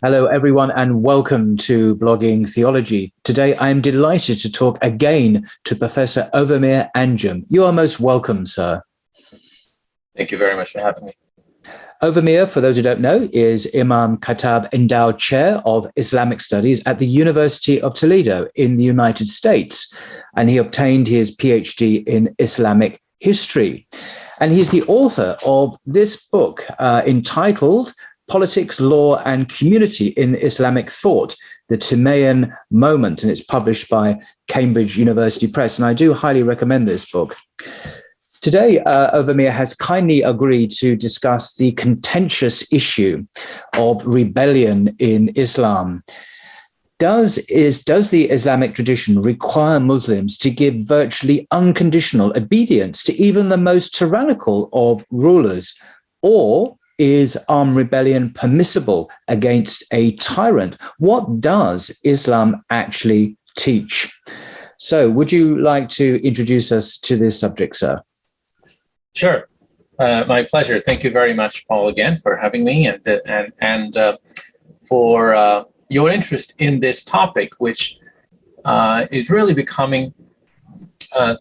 Hello, everyone, and welcome to Blogging Theology. Today, I am delighted to talk again to Professor Ovamir Anjum. You are most welcome, sir. Thank you very much for having me. Ovamir, for those who don't know, is Imam Khattab Endowed Chair of Islamic Studies at the University of Toledo in the United States, and he obtained his PhD in Islamic history. And he's the author of this book entitled Politics, Law, and Community in Islamic Thought, the Timaean Moment, and it's published by Cambridge University Press. And I do highly recommend this book. Today, Ovamir has kindly agreed to discuss the contentious issue of rebellion in Islam. Does the Islamic tradition require Muslims to give virtually unconditional obedience to even the most tyrannical of rulers, or is armed rebellion permissible against a tyrant? What does Islam actually teach? So would you like to introduce us to this subject, sir? Sure. My pleasure. Thank you very much, Paul, again, for having me and for your interest in this topic, which is really becoming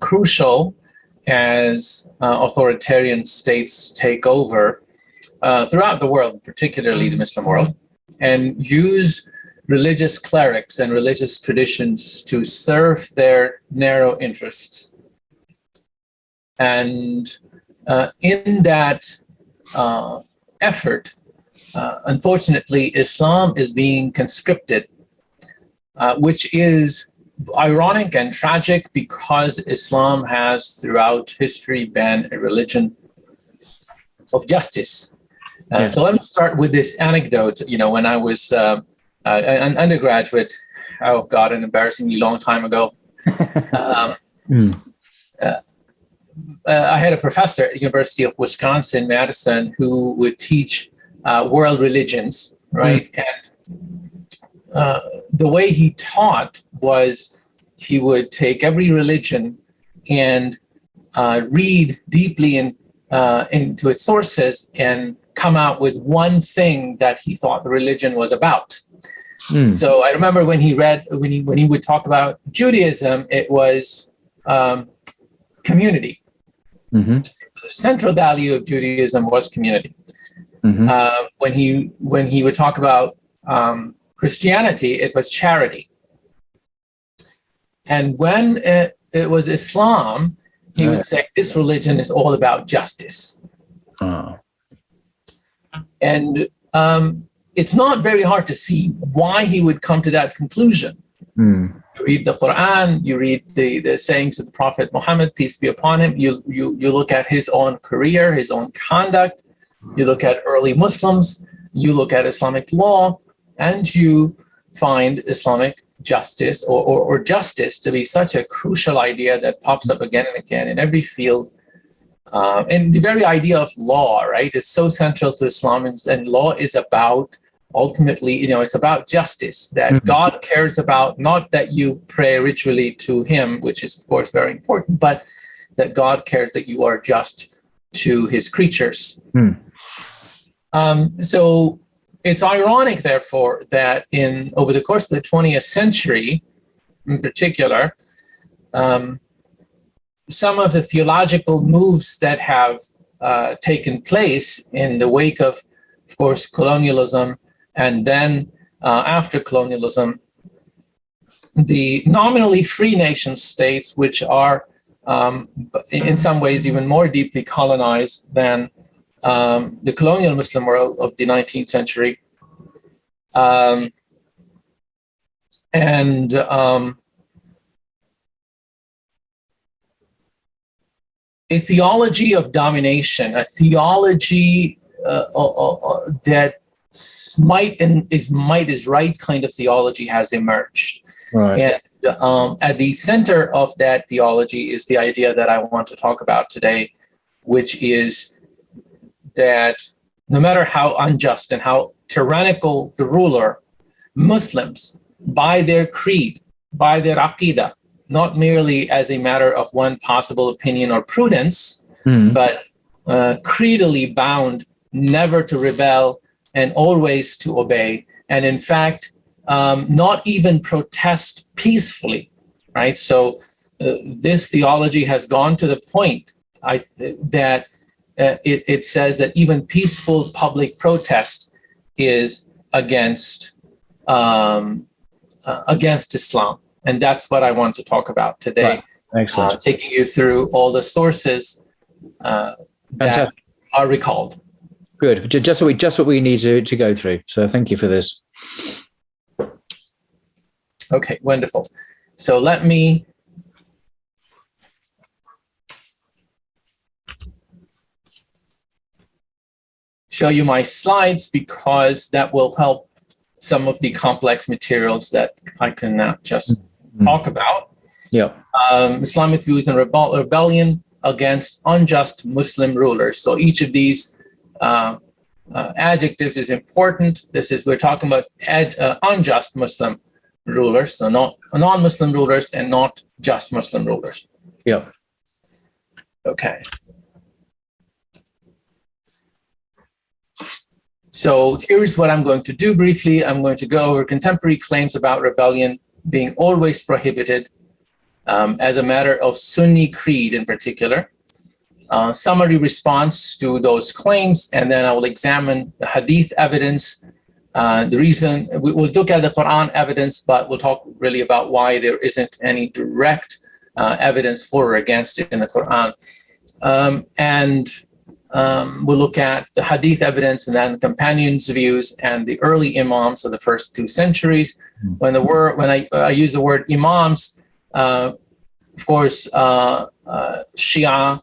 crucial as authoritarian states take over throughout the world, particularly the Muslim world, and use religious clerics and religious traditions to serve their narrow interests. And in that effort, unfortunately, Islam is being conscripted, which is ironic and tragic because Islam has throughout history been a religion of justice. So let me start with this anecdote. You know, when I was an undergraduate, an embarrassingly long time ago, I had a professor at the University of Wisconsin-Madison who would teach world religions, right? And the way he taught was he would take every religion and read deeply into its sources and come out with one thing that he thought the religion was about. So I remember when he would talk about Judaism, it was community. The central value of Judaism was community. When he would talk about Christianity, it was charity. And when it was Islam, he would say this religion is all about justice. And it's not very hard to see why he would come to that conclusion. You read the Quran, you read the sayings of the Prophet Muhammad, peace be upon him, you look at his own career, his own conduct, you look at early Muslims, you look at Islamic law, and you find Islamic justice or justice to be such a crucial idea that pops up again and again in every field. And the very idea of law, right? It's so central to Islam, and law is about, ultimately, it's about justice that God cares about, not that you pray ritually to him, which is, of course, very important, but that God cares that you are just to his creatures. So it's ironic, therefore, that over the course of the 20th century, in particular, some of the theological moves that have taken place in the wake of course, colonialism, and then after colonialism, the nominally free nation states, which are in some ways even more deeply colonized than the colonial Muslim world of the 19th century, a theology of domination, a theology that might is right kind of theology has emerged. Right. And at the center of that theology is the idea that I want to talk about today, which is that no matter how unjust and how tyrannical the ruler, Muslims, by their creed, by their aqidah, not merely as a matter of one possible opinion or prudence, but creedally bound never to rebel and always to obey and in fact, not even protest peacefully, right? So this theology has gone to the point that it says that even peaceful public protest is against Islam, and that's what I want to talk about today. Right. Excellent. Taking you through all the sources that are recalled. Good. Just what we need to go through. So thank you for this. Okay, wonderful. So let me show you my slides, because that will help some of the complex materials that I can now just talk about. Yeah. Islamic views and rebellion against unjust Muslim rulers. So each of these adjectives is important. We're talking about unjust Muslim rulers, so not non-Muslim rulers and not just Muslim rulers. Yeah. Okay. So here's what I'm going to do briefly. I'm going to go over contemporary claims about rebellion being always prohibited as a matter of Sunni creed in particular. Summary response to those claims, and then I will examine the Hadith evidence. The reason we'll look at the Quran evidence, but we'll talk really about why there isn't any direct evidence for or against it in the Quran. We'll look at the Hadith evidence, and then the companions' views and the early imams of the first 2 centuries. When I use the word imams, of course, Shia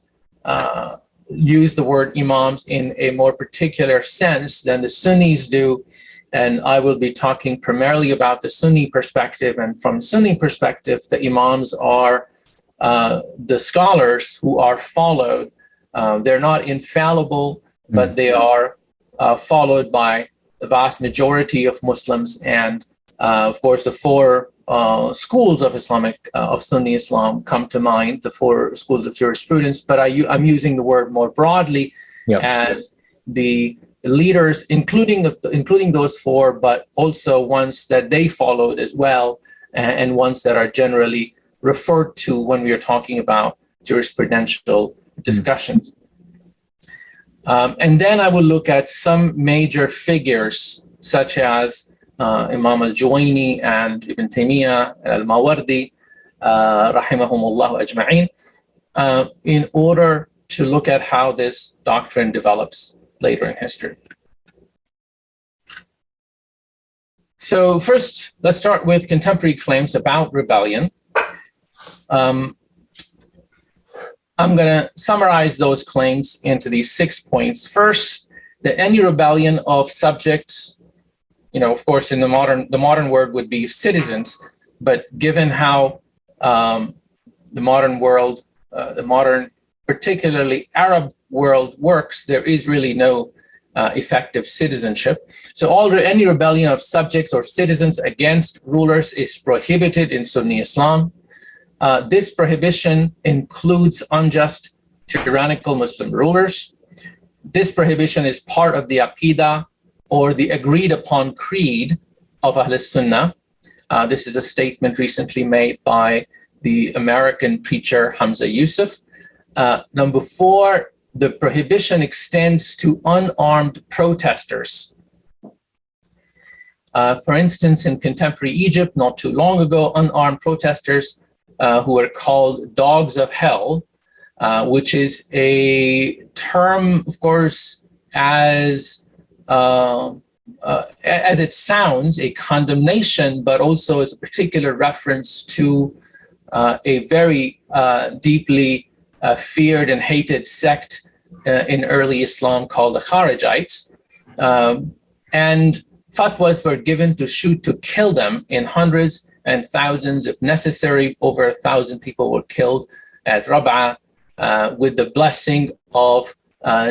use the word imams in a more particular sense than the Sunnis do. And I will be talking primarily about the Sunni perspective. And from Sunni perspective, the imams are the scholars who are followed. They're not infallible, but they are followed by the vast majority of Muslims. And of course, the 4 schools of of Sunni Islam come to mind, the 4 schools of jurisprudence. But I'm using the word more broadly as the leaders, including those 4, but also ones that they followed as well, and ones that are generally referred to when we are talking about jurisprudential discussions. And then I will look at some major figures such as Imam al-Juwayni and Ibn Taymiyyah and al-Mawardi, rahimahumullah ajma'in, in order to look at how this doctrine develops later in history. So first, let's start with contemporary claims about rebellion. I'm going to summarize those claims into these 6 points. First, that any rebellion of subjects, of course, in the modern word would be citizens, but given how the modern world, particularly Arab world works, there is really no effective citizenship. So any rebellion of subjects or citizens against rulers is prohibited in Sunni Islam. This prohibition includes unjust, tyrannical Muslim rulers. This prohibition is part of the Aqidah, or the agreed upon creed of Ahl Sunnah. This is a statement recently made by the American preacher Hamza Yusuf. Number 4, the prohibition extends to unarmed protesters. For instance, in contemporary Egypt, not too long ago, unarmed protesters who were called dogs of hell, which is a term, of course, as it sounds, a condemnation, but also as a particular reference to a very deeply feared and hated sect in early Islam called the Kharijites. And fatwas were given to shoot to kill them in hundreds and thousands, if necessary. Over 1,000 people were killed at Rab'a with the blessing of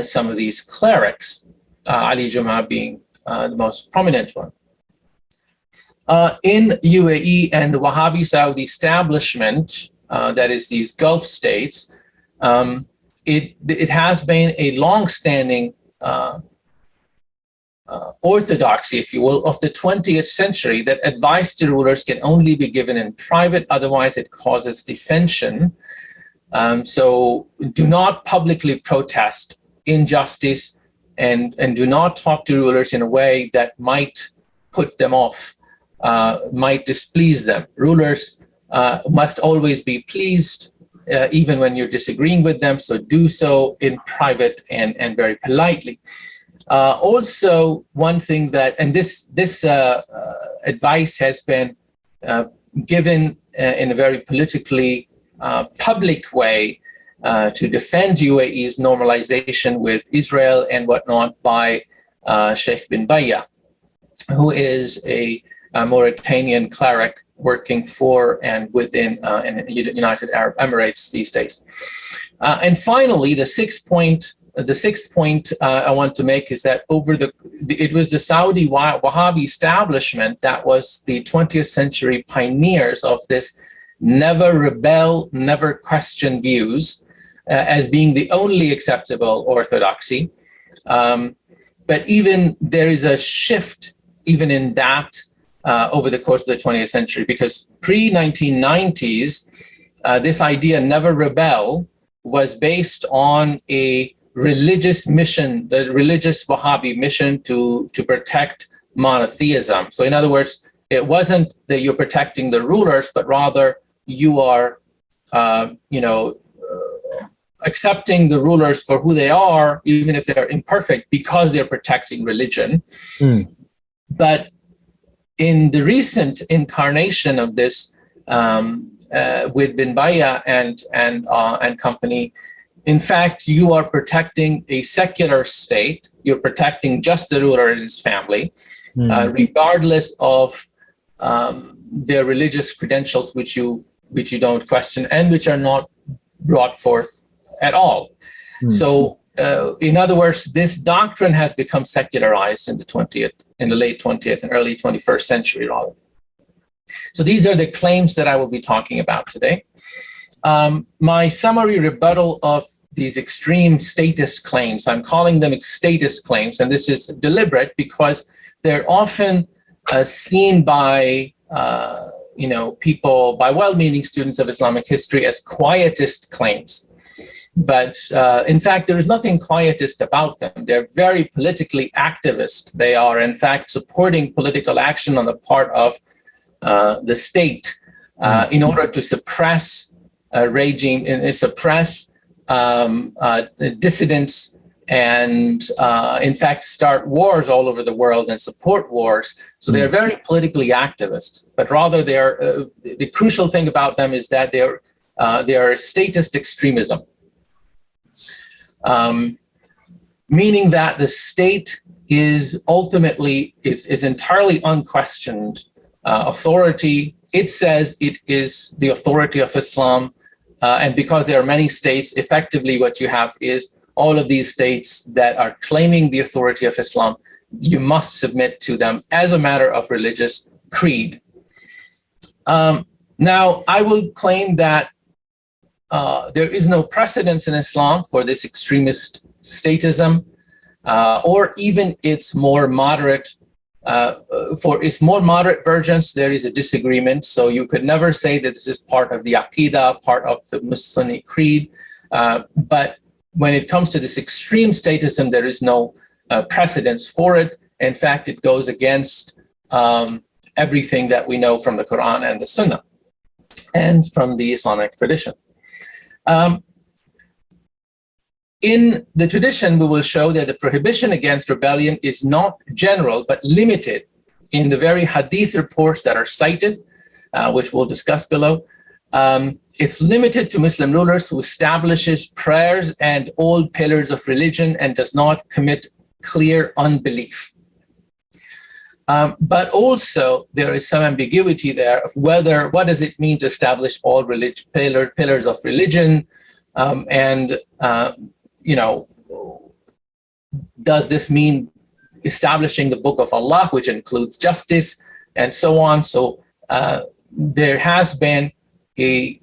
some of these clerics, Ali Jum'a being the most prominent one. In UAE and the Wahhabi Saudi establishment, that is these Gulf states, it has been a long-standing orthodoxy, if you will, of the 20th century, that advice to rulers can only be given in private, otherwise it causes dissension. So do not publicly protest injustice, and do not talk to rulers in a way that might put them off, might displease them. Rulers must always be pleased, even when you're disagreeing with them, so do so in private and very politely. Also, one thing that, and this advice has been given in a very politically public way to defend UAE's normalization with Israel and whatnot by Sheikh bin Bayya, who is a Mauritanian cleric working for and within United Arab Emirates these days. And finally, the sixth point I want to make is that it was the Saudi Wahhabi establishment that was the 20th century pioneers of this never rebel, never question views as being the only acceptable orthodoxy. But even there is a shift even in that over the course of the 20th century, because pre-1990s, this idea, never rebel, was based on a religious mission, the religious Wahhabi mission to protect monotheism. So in other words, it wasn't that you're protecting the rulers, but rather you are, accepting the rulers for who they are, even if they're imperfect, because they're protecting religion. But in the recent incarnation of this, with bin Bayya and company, in fact, you are protecting a secular state. You're protecting just the ruler and his family, regardless of their religious credentials, which you don't question and which are not brought forth at all. So, in other words, this doctrine has become secularized in the late 20th and early 21st century, rather. So these are the claims that I will be talking about today. My summary rebuttal of these extreme statist claims, I'm calling them statist claims, and this is deliberate because they're often seen by people, by well-meaning students of Islamic history, as quietist claims. But in fact, there is nothing quietist about them. They're very politically activist. They are, in fact, supporting political action on the part of the state in order to suppress regime, suppress dissidents, and in fact, start wars all over the world and support wars. So they're very politically activist. But rather, the crucial thing about them is that they are statist extremism. Meaning that the state is ultimately is entirely unquestioned authority. It says it is the authority of Islam, and because there are many states, effectively what you have is all of these states that are claiming the authority of Islam, you must submit to them as a matter of religious creed. Now, I will claim that there is no precedence in Islam for this extremist statism, or even its more moderate. For its more moderate versions, there is a disagreement. So you could never say that this is part of the Aqidah, part of the Sunni creed. But when it comes to this extreme statism, there is no precedence for it. In fact, it goes against everything that we know from the Quran and the Sunnah and from the Islamic tradition. In the tradition, we will show that the prohibition against rebellion is not general, but limited in the very Hadith reports that are cited, which we'll discuss below. It's limited to Muslim rulers who establishes prayers and all pillars of religion and does not commit clear unbelief. But also there is some ambiguity there of what does it mean to establish all pillars of religion, does this mean establishing the Book of Allah, which includes justice, and so on? So there has been a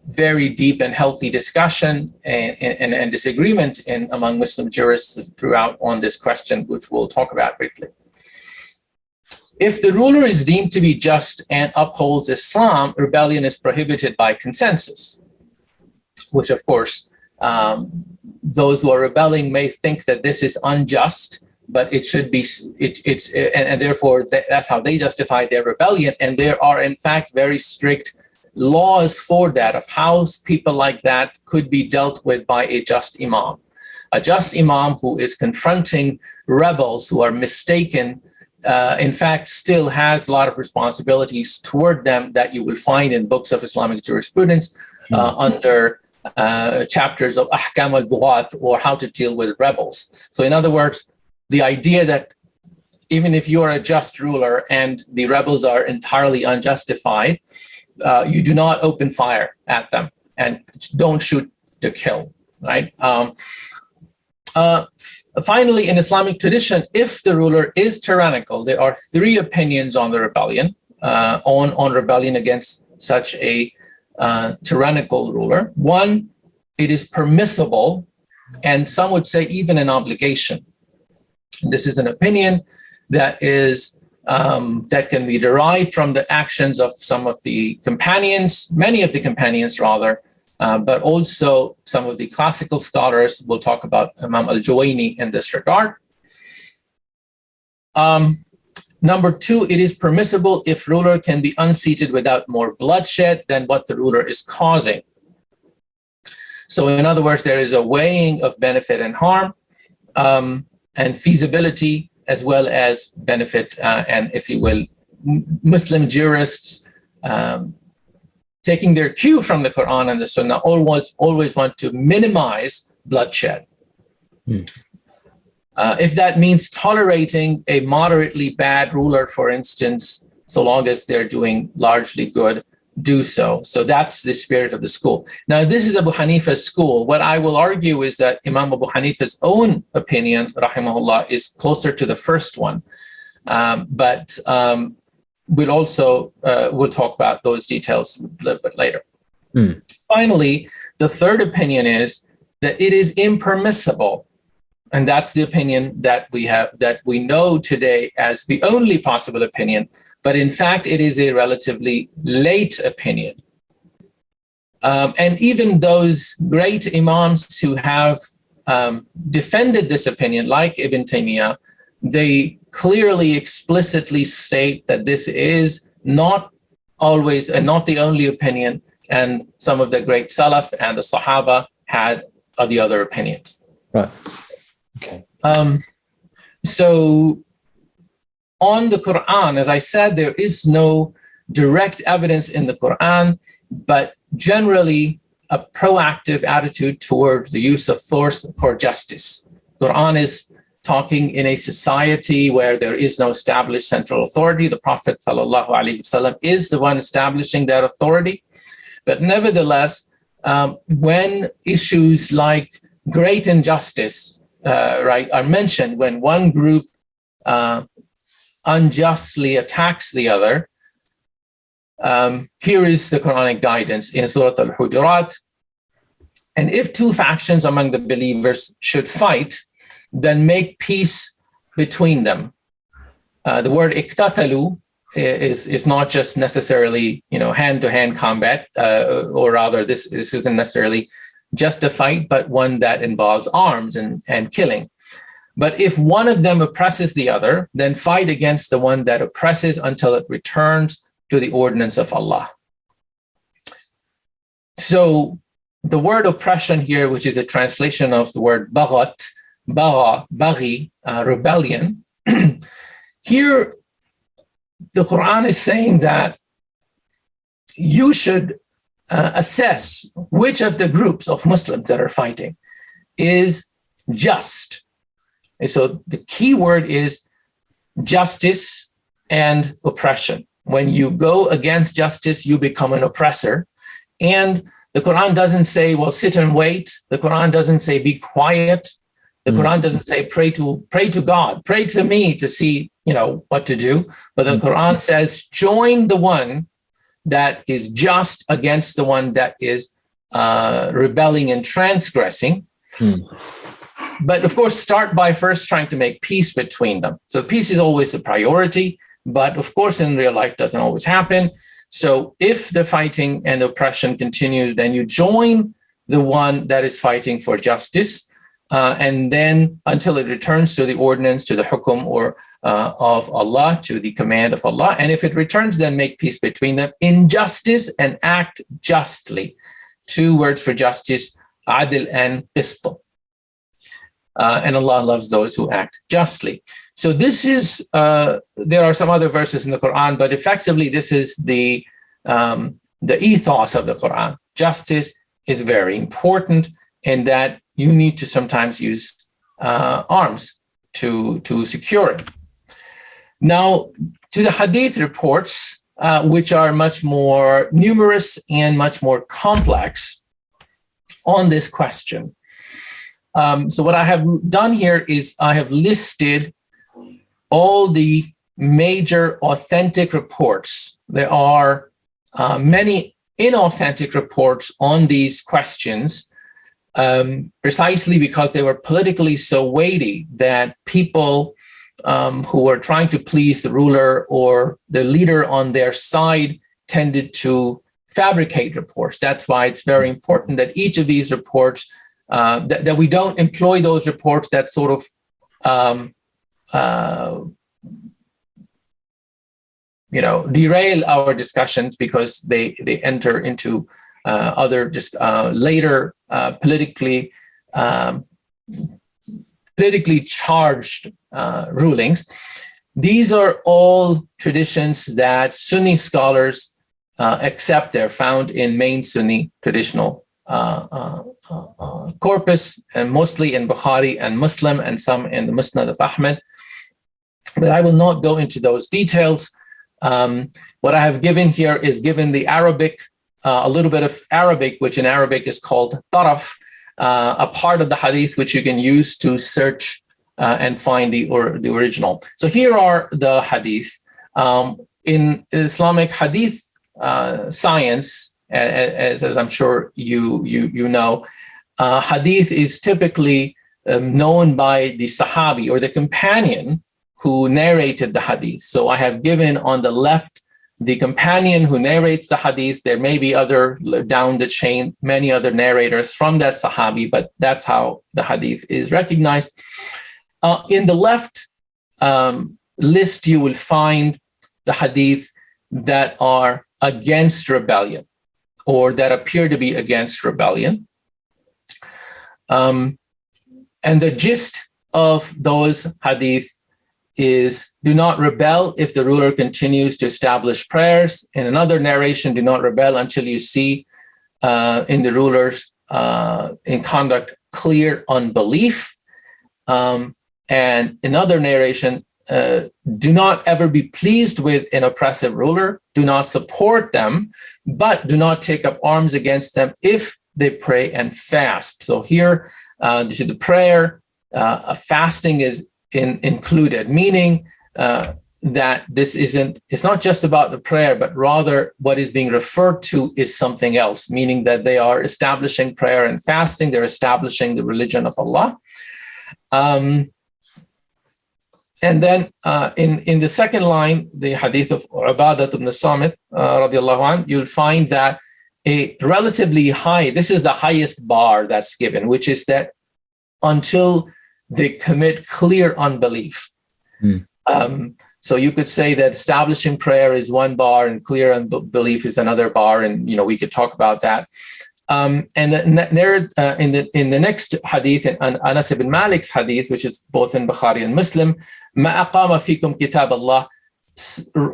very deep and healthy discussion and disagreement among Muslim jurists throughout on this question, which we'll talk about briefly. If the ruler is deemed to be just and upholds Islam, rebellion is prohibited by consensus, which of course, those who are rebelling may think that this is unjust, but it should be, and therefore that's how they justify their rebellion. And there are in fact very strict laws for that, of how people like that could be dealt with by a just imam. A just imam who is confronting rebels who are mistaken, in fact, still has a lot of responsibilities toward them that you will find in books of Islamic jurisprudence under chapters of Ahkam al-Bughat, or how to deal with rebels. So in other words, the idea that even if you are a just ruler and the rebels are entirely unjustified, you do not open fire at them and don't shoot to kill, right? Finally, in Islamic tradition, if the ruler is tyrannical, there are three opinions on the rebellion, on rebellion against such a tyrannical ruler. One, it is permissible, and some would say even an obligation. This is an opinion that is that can be derived from the actions of some of the companions, many of the companions rather, but also some of the classical scholars. We'll talk about Imam al-Juwayni in this regard. Number two, it is permissible if ruler can be unseated without more bloodshed than what the ruler is causing. So in other words, there is a weighing of benefit and harm, and feasibility, as well as benefit, and if you will, Muslim jurists taking their cue from the Quran and the Sunnah always want to minimize bloodshed. If that means tolerating a moderately bad ruler, for instance, so long as they're doing largely good, do so. So that's the spirit of the school. Now, this is Abu Hanifa's school. What I will argue is that Imam Abu Hanifa's own opinion, rahimahullah, is closer to the first one. But we'll talk about those details a little bit later. Finally, the third opinion is that it is impermissible. And that's the opinion that we have, that we know today as the only possible opinion. But in fact, it is a relatively late opinion. And even those great imams who have defended this opinion, like Ibn Taymiyyah, they clearly, explicitly state that this is not always and not the only opinion. And some of the great Salaf and the Sahaba had the other opinions. Right. Okay. So on the Quran, as I said, there is no direct evidence in the Quran, but generally a proactive attitude toward the use of force for justice. Quran is talking in a society where there is no established central authority. The Prophet ﷺ is the one establishing that authority. But nevertheless, when issues like great injustice are mentioned, when one group unjustly attacks the other, here is the Quranic guidance in Surah Al-Hujurat. And if two factions among the believers should fight, then make peace between them. The word iktatalu is not just necessarily, hand-to-hand combat, or rather this isn't necessarily just a fight, but one that involves arms and killing. But if one of them oppresses the other, then fight against the one that oppresses until it returns to the ordinance of Allah. So the word oppression here, which is a translation of the word baghat, baghi, rebellion, here the Quran is saying that you should assess which of the groups of Muslims that are fighting is just. And so the key word is justice and oppression. When you go against justice, you become an oppressor. And the Quran doesn't say, well, sit and wait. The Quran doesn't say, be quiet. The Quran doesn't say, pray to God, pray to me to see, what to do. But the Quran says, join the one that is just against the one that is rebelling and transgressing. But of course, start by first trying to make peace between them. So peace is always a priority, but of course, in real life, doesn't always happen. So if the fighting and oppression continues, then you join the one that is fighting for justice, and then until it returns to the ordinance, to the hukum or of Allah, to the command of Allah. And if it returns, then make peace between them in justice and act justly. 2 words for justice, adl and qist. And Allah loves those who act justly. So this is, there are some other verses in the Quran, but effectively this is the ethos of the Quran. Justice is very important, and that you need to sometimes use arms to secure it. Now, to the Hadith reports, which are much more numerous and much more complex on this question. So what I have done here is I have listed all the major authentic reports. There are many inauthentic reports on these questions, precisely because they were politically so weighty that people who were trying to please the ruler or the leader on their side tended to fabricate reports. That's why it's very important that each of these reports, that we don't employ those reports that sort of derail our discussions, because they enter into other later politically charged rulings. These are all traditions that Sunni scholars accept. They're found in main Sunni traditional corpus, and mostly in Bukhari and Muslim, and some in the Musnad of Ahmed. But I will not go into those details. What I have given here is given the Arabic, a little bit of Arabic, which in Arabic is called taraf, a part of the hadith which you can use to search and find the original. So here are the hadith. In Islamic hadith science, as I'm sure you know, hadith is typically known by the Sahabi or the companion who narrated the hadith. So I have given on the left the companion who narrates the hadith. There may be other down the chain, many other narrators from that Sahabi, but that's how the hadith is recognized. In the left list, you will find the hadith that are against rebellion, or that appear to be against rebellion. And the gist of those hadith is: do not rebel if the ruler continues to establish prayers. In another narration, do not rebel until you see in the ruler's in conduct clear unbelief. And another narration, do not ever be pleased with an oppressive ruler, do not support them, but do not take up arms against them if they pray and fast. So here, the prayer, fasting is included, meaning that it's not just about the prayer, but rather what is being referred to is something else, meaning that they are establishing prayer and fasting, they're establishing the religion of Allah. And then in the second line, the hadith of Ubadah ibn Samit, radiallahu anh, you'll find that a relatively high, this is the highest bar that's given, which is that until they commit clear unbelief. So you could say that establishing prayer is one bar and clear unbelief is another bar, and we could talk about that. And there in the next hadith, in Anas ibn Malik's hadith, which is both in Bukhari and Muslim, مَا أَقَامَ فِيكُمْ كِتَابَ اللَّهِ,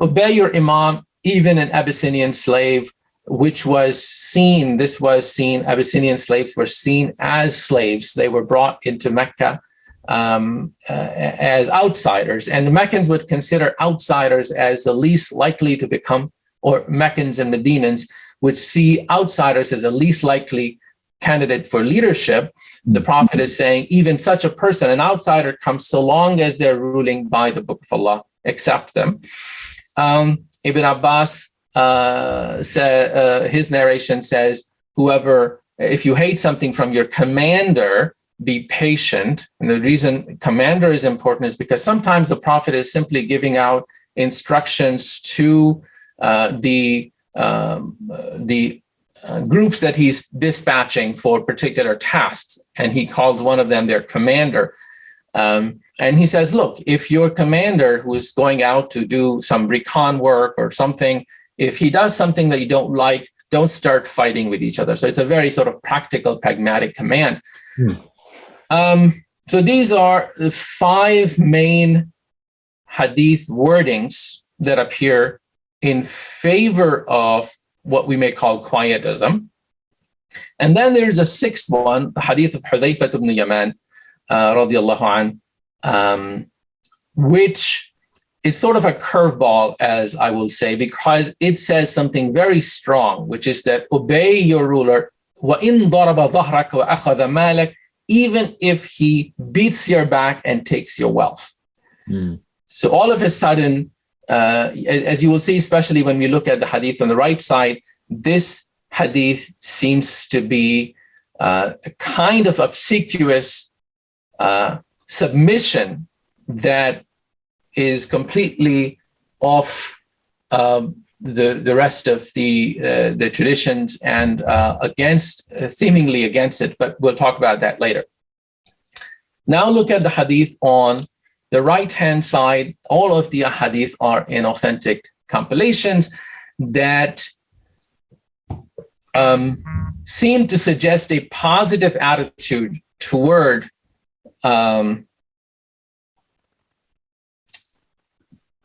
obey your imam, even an Abyssinian slave, which was seen, Abyssinian slaves were seen as slaves. They were brought into Mecca as outsiders, and the Meccans would consider outsiders as the least likely to become, or Meccans and Medinans would see outsiders as the least likely candidate for leadership. The Prophet is saying, even such a person, an outsider, comes so long as they're ruling by the Book of Allah, accept them. Ibn Abbas his narration says, if you hate something from your commander, be patient. And the reason commander is important is because sometimes the prophet is simply giving out instructions to the groups that he's dispatching for particular tasks, and he calls one of them their commander. And he says, look, if your commander who is going out to do some recon work or something, if he does something that you don't like, don't start fighting with each other. So it's a very sort of practical, pragmatic command. So these are the 5 main hadith wordings that appear in favor of what we may call quietism. And then there's a 6th one, the hadith of Hudhayfah ibn Yaman, radiallahu an, which is sort of a curveball, as I will say, because it says something very strong, which is that obey your ruler, وَإِن ضَرَبَ ظَهْرَكَ وَأَخَذَ مَالَكَ, even if he beats your back and takes your wealth. So all of a sudden, as you will see, especially when we look at the hadith on the right side, this hadith seems to be a kind of obsequious submission that is completely off the rest of the traditions and seemingly against it, but we'll talk about that later. Now look at the hadith on the right-hand side. All of the hadith are in authentic compilations that seem to suggest a positive attitude toward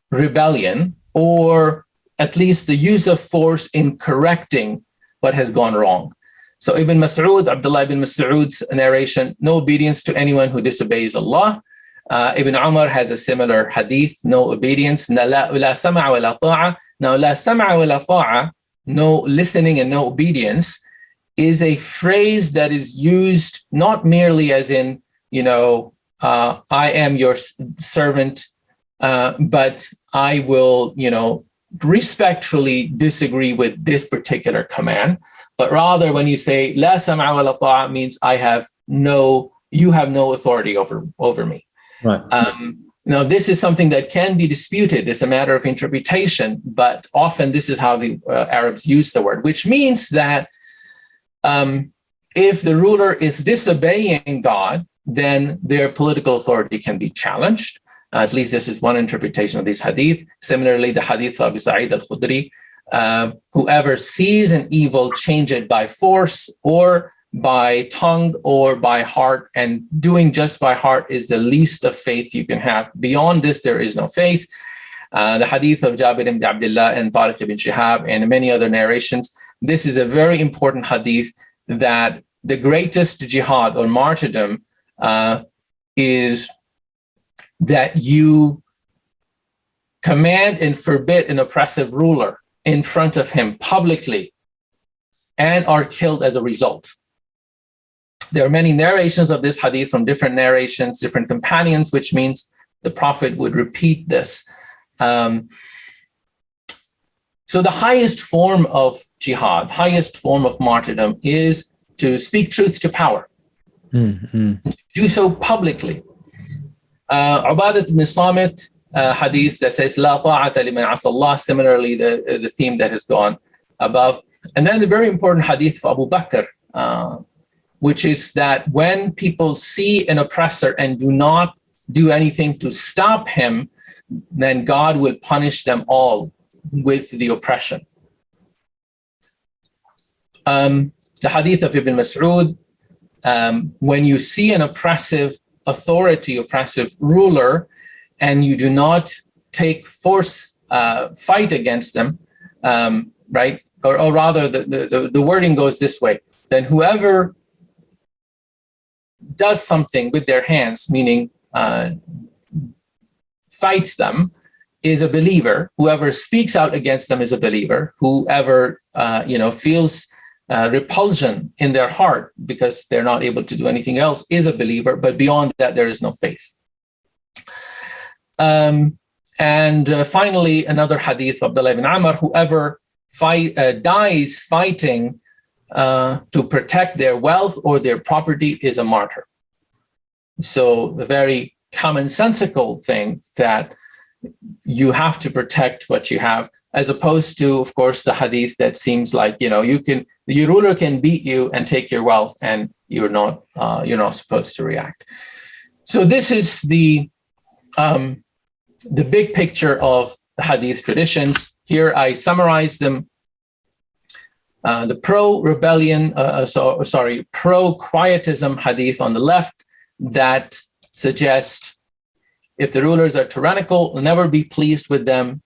rebellion, or at least the use of force in correcting what has gone wrong. So Abdullah ibn Mas'ud's narration, no obedience to anyone who disobeys Allah. Ibn Umar has a similar hadith, no obedience. La sam'a wa la ta'a. Now, la sam'a wa la ta'a, no listening and no obedience, is a phrase that is used not merely as in, I am your servant, but I will, respectfully disagree with this particular command. But rather, when you say la sam'a wa la ta'a, means you have no authority over me. Right. Now, this is something that can be disputed. It's a matter of interpretation, but often this is how the Arabs use the word, which means that if the ruler is disobeying God, then their political authority can be challenged. At least this is one interpretation of this hadith. Similarly, the hadith of Abu Sa'id al-Khudri, whoever sees an evil, change it by force or by tongue or by heart, and doing just by heart is the least of faith you can have. Beyond this, there is no faith. The hadith of Jabir ibn Abdullah and Tariq ibn Shihab and many other narrations. This is a very important hadith, that the greatest jihad or martyrdom is that you command and forbid an oppressive ruler in front of him publicly and are killed as a result. There are many narrations of this hadith from different narrations, different companions, which means the Prophet would repeat this. So the highest form of jihad, highest form of martyrdom is to speak truth to power. Do so publicly. Ubadat ibn Samit hadith that says La ta'ata liman asa Allah, similarly the theme that has gone above. And then the very important hadith of Abu Bakr, which is that when people see an oppressor and do not do anything to stop him, then God will punish them all with the oppression. The hadith of Ibn Mas'ud, when you see an oppressive authority, oppressive ruler, and you do not take force, fight against them, right? Or rather, the wording goes this way: then whoever does something with their hands, meaning fights them, is a believer. Whoever speaks out against them is a believer. Whoever feels repulsion in their heart because they're not able to do anything else is a believer. But beyond that, there is no faith. And finally, another hadith of Abdullah ibn Amr: whoever dies fighting to protect their wealth or their property is a martyr. So the very commonsensical thing that you have to protect what you have, as opposed to, of course, the hadith that seems like, your ruler can beat you and take your wealth, and you're not supposed to react. So this is the big picture of the hadith traditions. Here I summarize them. The pro-quietism hadith on the left that suggest if the rulers are tyrannical, never be pleased with them,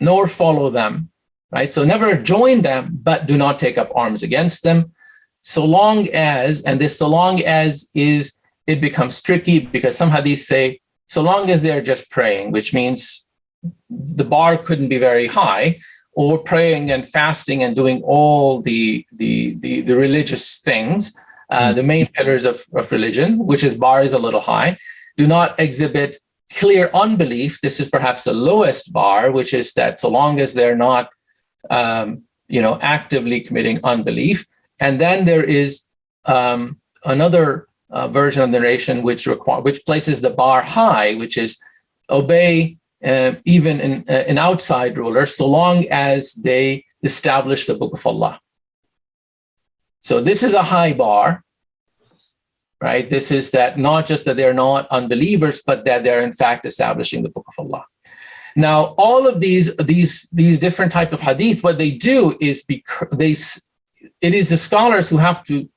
nor follow them, right? So never join them, but do not take up arms against them, so long as, and this so long as is, it becomes tricky because some hadiths say, so long as they're just praying, which means the bar couldn't be very high, or praying and fasting and doing all the religious things, the main pillars of religion, which is bar is a little high, do not exhibit clear unbelief. This is perhaps the lowest bar, which is that so long as they're not, actively committing unbelief. And then there is another version of the narration which places the bar high, which is obey even an outside ruler, so long as they establish the Book of Allah. So this is a high bar, right? This is that not just that they're not unbelievers, but that they're in fact establishing the Book of Allah. Now, all of these different type of hadith, what they do is it is the scholars who have to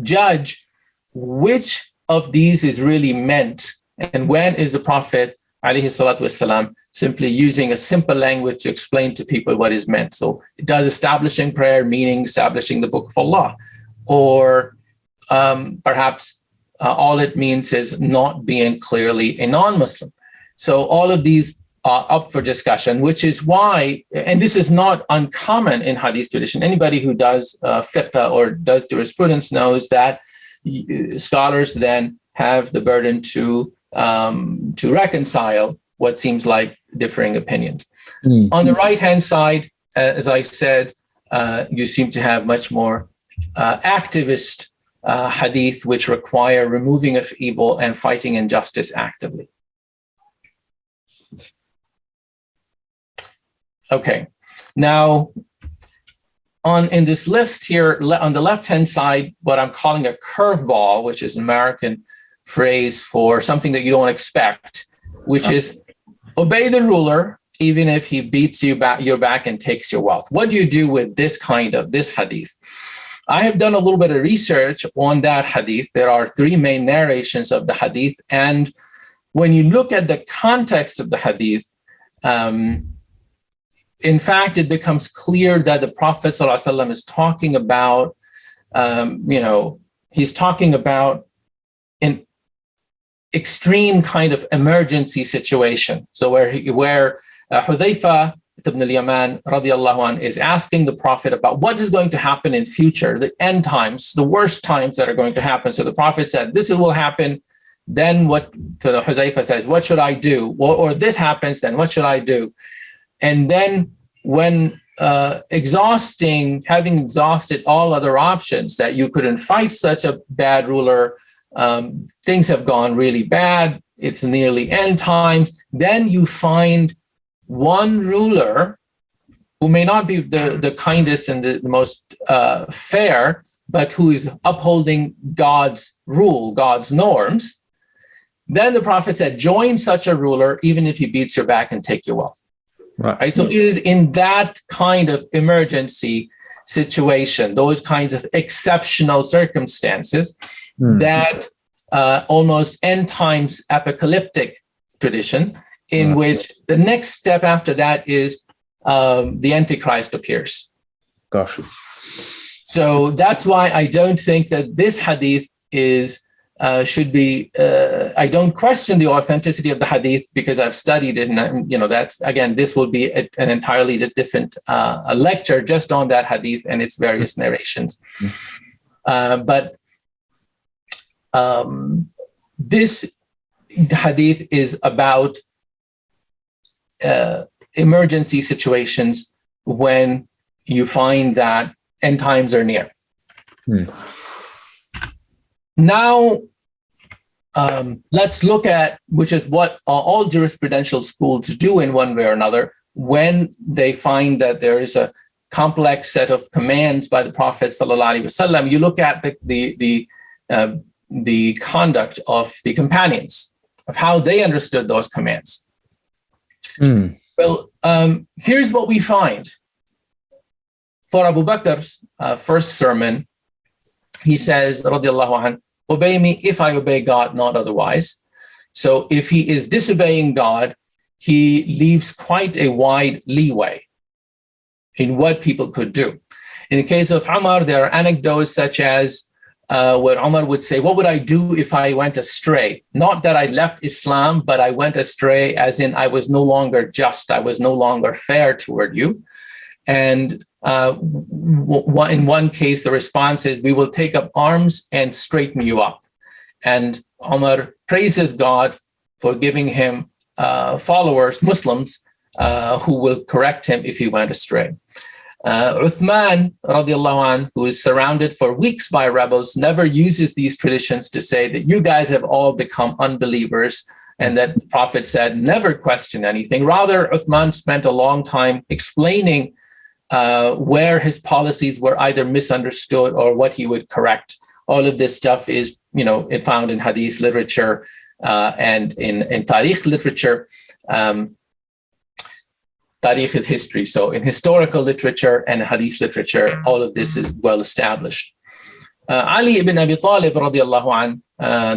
judge which of these is really meant, and when is the Prophet alayhi salatu wasalam simply using a simple language to explain to people what is meant. So does establishing prayer meaning establishing the Book of Allah, or perhaps all it means is not being clearly a non-Muslim. So all of these are up for discussion, which is why, and this is not uncommon in hadith tradition. Anybody who does fiqh or does jurisprudence knows that scholars then have the burden to reconcile what seems like differing opinions. On the right-hand side, as I said, you seem to have much more activist hadith, which require removing of evil and fighting injustice actively. Okay, now in this list here, on the left-hand side, what I'm calling a curveball, which is an American phrase for something that you don't expect, which is obey the ruler even if he beats your back and takes your wealth. What do you do with this hadith? I have done a little bit of research on that hadith. There are 3 main narrations of the hadith, and when you look at the context of the hadith, in fact, it becomes clear that the Prophet ﷺ is talking about, he's talking about an extreme kind of emergency situation. So where Hudhayfa ibn al-Yaman radiallahu anh is asking the Prophet about what is going to happen in future, the end times, the worst times that are going to happen. So the Prophet said, this will happen. Then the Hudhayfa says, what should I do? Or this happens, then what should I do? And then when having exhausted all other options, that you couldn't fight such a bad ruler, things have gone really bad, it's nearly end times, then you find one ruler who may not be the kindest and the most fair, but who is upholding God's rule, God's norms. Then the Prophet said, join such a ruler, even if he beats your back and take your wealth. Right. So it is in that kind of emergency situation, those kinds of exceptional circumstances, that almost end times apocalyptic tradition, in which the next step after that is the Antichrist appears. Gosh. So that's why I don't think that this hadith should be, I don't question the authenticity of the hadith because I've studied it, and that's, again, this will be an entirely different lecture just on that hadith and its various narrations. But this hadith is about emergency situations when you find that end times are near. Now, let's look at, which is what all jurisprudential schools do in one way or another, when they find that there is a complex set of commands by the Prophet ﷺ. You look at the conduct of the companions, of how they understood those commands. Well, here's what we find. For Abu Bakr's first sermon, he says, radiallahu anh, obey me if I obey God, not otherwise. So if he is disobeying God, he leaves quite a wide leeway in what people could do. In the case of Umar, there are anecdotes such as where Umar would say, what would I do if I went astray? Not that I left Islam, but I went astray as in I was no longer just, I was no longer fair toward you. And in one case, the response is, we will take up arms and straighten you up. And Umar praises God for giving him followers, Muslims, who will correct him if he went astray. Uthman, radiallahu anh, who is surrounded for weeks by rebels, never uses these traditions to say that you guys have all become unbelievers and that the Prophet said, never question anything. Rather, Uthman spent a long time explaining where his policies were either misunderstood or what he would correct. All of this stuff is, it found in Hadith literature and in Tariq literature. Tariq is history. So in historical literature and Hadith literature, all of this is well established. Ali ibn Abi Talib, radiallahu anh,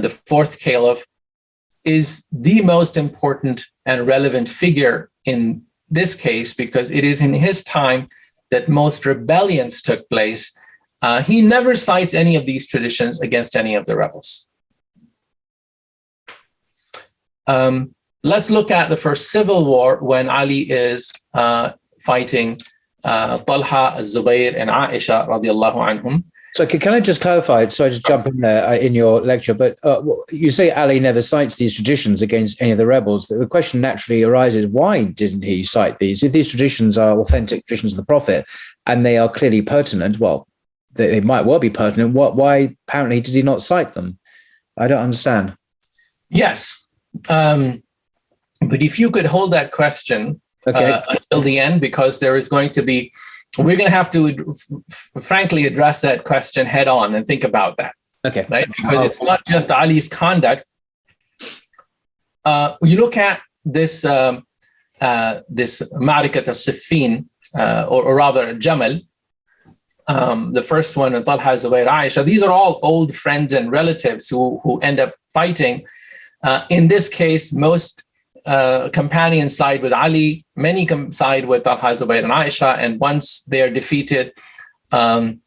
the fourth caliph, is the most important and relevant figure in this case because it is in his time that most rebellions took place. He never cites any of these traditions against any of the rebels. Let's look at the first civil war when Ali is fighting Talha, Zubayr, and Aisha radiallahu anhum. So can I just clarify, sorry to jump in there in your lecture, but you say Ali never cites these traditions against any of the rebels. The question naturally arises, why didn't he cite these? If these traditions are authentic traditions of the Prophet and they are clearly pertinent, well, they might well be pertinent. Why apparently did he not cite them? I don't understand. Yes. But if you could hold that question until the end, because there is going to be, we're going to have to, frankly, address that question head on and think about that. Okay. Right? Because it's not just Ali's conduct. You look at this this Ma'rikat al-Siffin, or rather Jamal, the first one, and Talha, Zubayr, Aisha. These are all old friends and relatives who end up fighting. In this case, most companions side with Ali, many side with Talha, Zubayr, and Aisha, and once they are defeated, then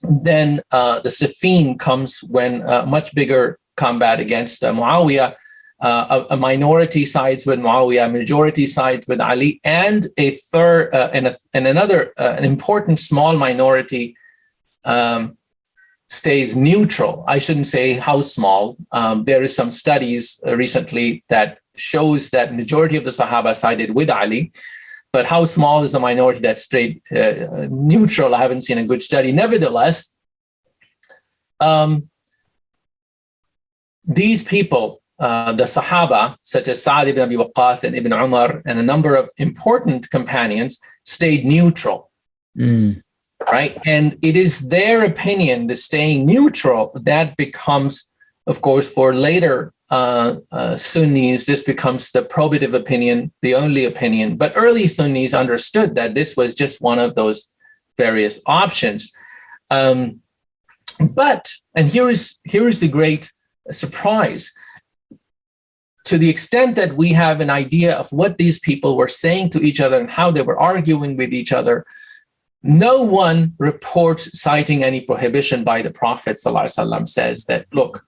the Siffin comes when much bigger combat against Muawiyah. A minority sides with Muawiyah, a majority sides with Ali, and a third and another an important small minority stays neutral. I shouldn't say how small. There is some studies recently that shows that majority of the Sahaba sided with Ali, but how small is the minority that stayed neutral? I haven't seen a good study. Nevertheless, these people, the Sahaba, such as Sa'd ibn Abi Waqqas and Ibn Umar, and a number of important companions, stayed neutral. Right? And it is their opinion, the staying neutral, that becomes, of course, for later Sunnis, this becomes the probative opinion, the only opinion. But early Sunnis understood that this was just one of those various options. But here is the great surprise. To the extent that we have an idea of what these people were saying to each other and how they were arguing with each other, no one reports citing any prohibition by the Prophet ﷺ says that, look,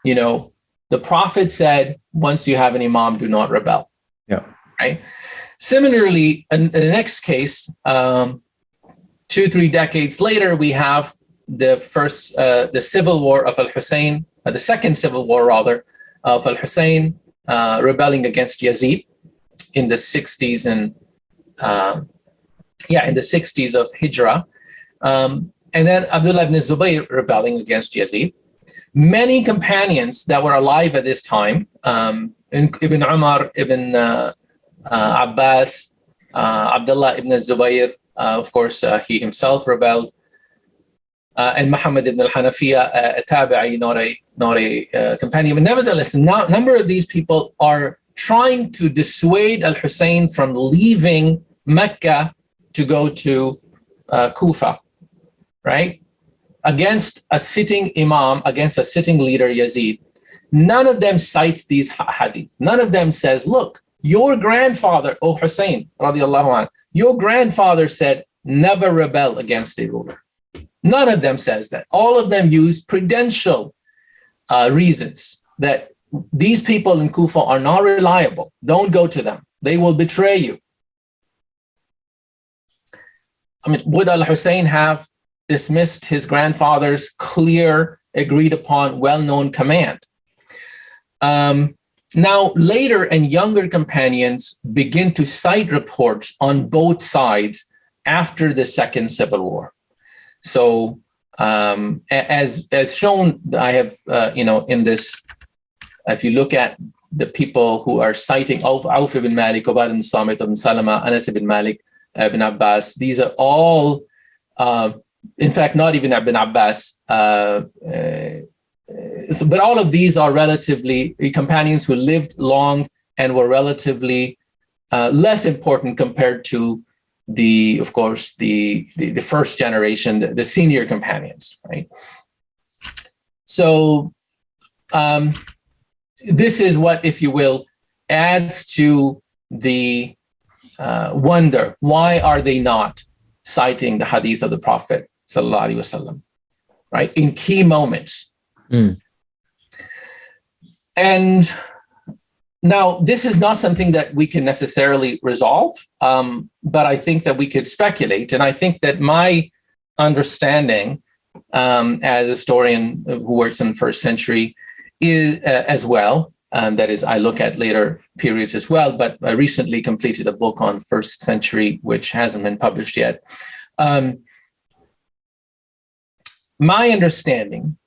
the Prophet said, once you have an imam, do not rebel. Yeah. Right. Similarly, in the next case, 2-3 decades later, we have the civil war of Al-Hussein, the second civil war rather, of Al-Hussein rebelling against Yazid in the 60s and in the 60s of Hijrah. And then Abdullah ibn Zubayr rebelling against Yazid. Many companions that were alive at this time, Ibn Umar, Ibn Abbas, Abdullah ibn Zubayr, of course, he himself rebelled, and Muhammad ibn al-Hanafiya, a tabi'i, not a companion. But nevertheless, a number of these people are trying to dissuade al-Hussein from leaving Mecca to go to Kufa, right? Against a sitting imam, against a sitting leader, Yazid. None of them cites these hadith. None of them says, look, your grandfather, O Hussein, radiallahu anh, your grandfather said, never rebel against a ruler. None of them says that. All of them use prudential reasons that these people in Kufa are not reliable. Don't go to them. They will betray you. I mean, would al-Hussein have dismissed his grandfather's clear, agreed upon, well-known command? Now, later and younger companions begin to cite reports on both sides after the Second Civil War. So, as shown, I have, in this, if you look at the people who are citing Auf ibn Malik, Ubadah ibn Samit, ibn Salama, Anas ibn Malik, ibn Abbas, these are all, in fact, not even ibn Abbas, but all of these are relatively companions who lived long and were relatively less important compared to of course, the first generation, the senior companions, right? So this is what, if you will, adds to the wonder. Why are they not citing the hadith of the Prophet sallallahu alaihi wasallam, right, in key moments? And now, this is not something that we can necessarily resolve, but I think that we could speculate. And I think that my understanding as a historian who works in the first century is as well, that is, I look at later periods as well, but I recently completed a book on first century, which hasn't been published yet. My understanding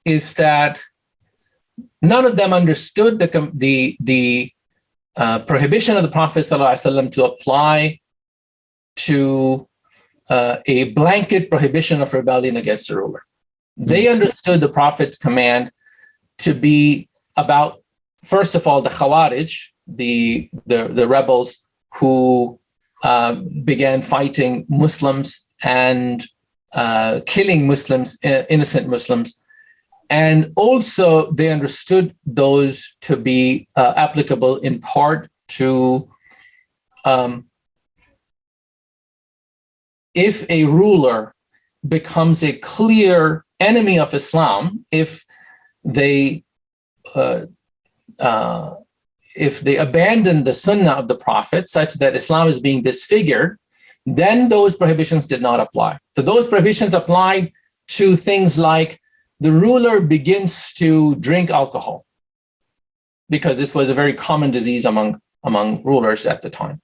is that none of them understood the prohibition of the Prophet ﷺ to apply to a blanket prohibition of rebellion against a ruler. They understood the Prophet's command to be about, first of all, the Khawarij, the rebels who began fighting Muslims and killing Muslims, innocent Muslims. And also they understood those to be applicable in part to if a ruler becomes a clear enemy of Islam, if they abandon the Sunnah of the Prophet such that Islam is being disfigured, then those prohibitions did not apply. So those prohibitions applied to things like the ruler begins to drink alcohol, because this was a very common disease among rulers at the time,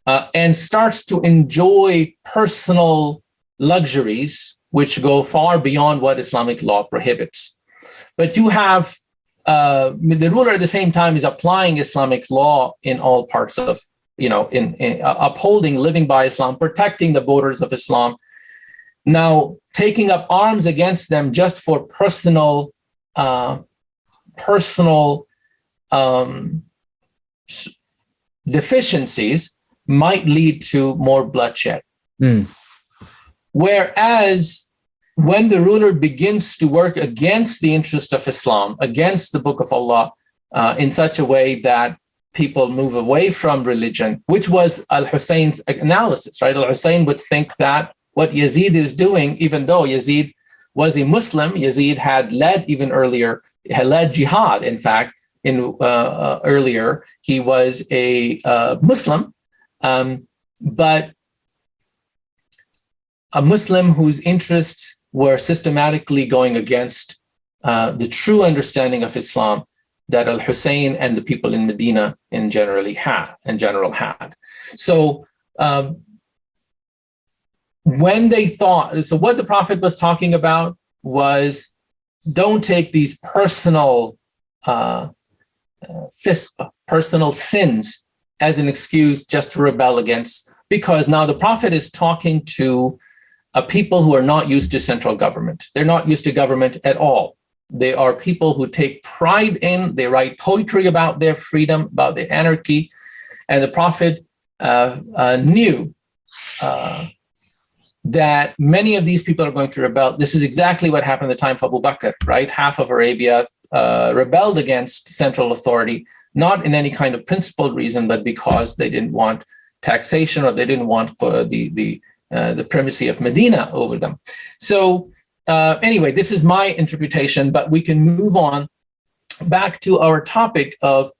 and starts to enjoy personal luxuries which go far beyond what Islamic law prohibits. But you have the ruler at the same time is applying Islamic law in all parts of, in upholding, living by Islam, protecting the borders of Islam. Now, taking up arms against them just for personal deficiencies might lead to more bloodshed. Whereas when the ruler begins to work against the interest of Islam, against the Book of Allah, in such a way that people move away from religion, which was al-Hussein's analysis, right? Al-Hussein would think that what Yazid is doing, even though Yazid was a Muslim, Yazid had led even earlier, had led jihad. In fact, earlier he was a Muslim, but a Muslim whose interests were systematically going against the true understanding of Islam that al-Hussein and the people in Medina in general had. So when they thought, so what the Prophet was talking about was, don't take these personal personal sins as an excuse just to rebel against, because now the Prophet is talking to people who are not used to central government. They're not used to government at all. They are people who take pride in, they write poetry about their freedom, about their anarchy. And the Prophet knew that many of these people are going to rebel. This is exactly what happened at the time of Abu Bakr, right? Half of Arabia rebelled against central authority, not in any kind of principled reason, but because they didn't want taxation, or they didn't want the primacy of Medina over them. So anyway, this is my interpretation, but we can move on back to our topic of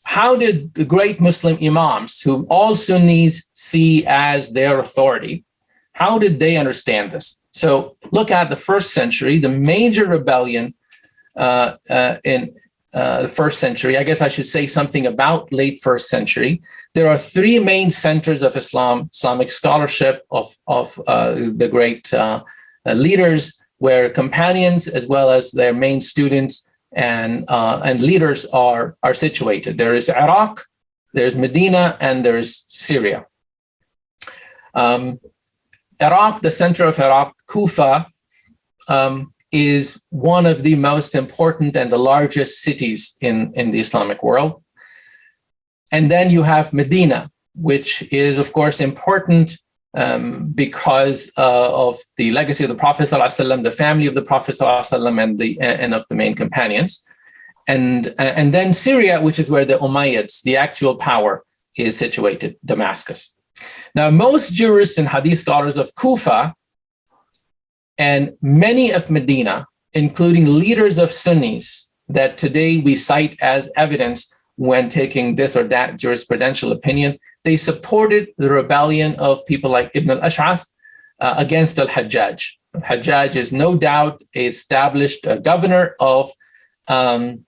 how did the great Muslim imams, whom all Sunnis see as their authority, how did they understand this? So look at the first century, the major rebellion in the first century. I guess I should say something about late first century. There are three main centers of Islamic scholarship of the great leaders, where companions as well as their main students and leaders are situated. There is Iraq, there's Medina, and there is Syria. Iraq, the center of Iraq, Kufa, is one of the most important and the largest cities in the Islamic world. And then you have Medina, which is, of course, important because of the legacy of the Prophet ﷺ, the family of the Prophet ﷺ, and of the main companions. And then Syria, which is where the Umayyads, the actual power, is situated, Damascus. Now, most jurists and hadith scholars of Kufa and many of Medina, including leaders of Sunnis that today we cite as evidence when taking this or that jurisprudential opinion, they supported the rebellion of people like Ibn al-Ash'ath against al-Hajjaj. Al-Hajjaj is no doubt a established governor of Abdul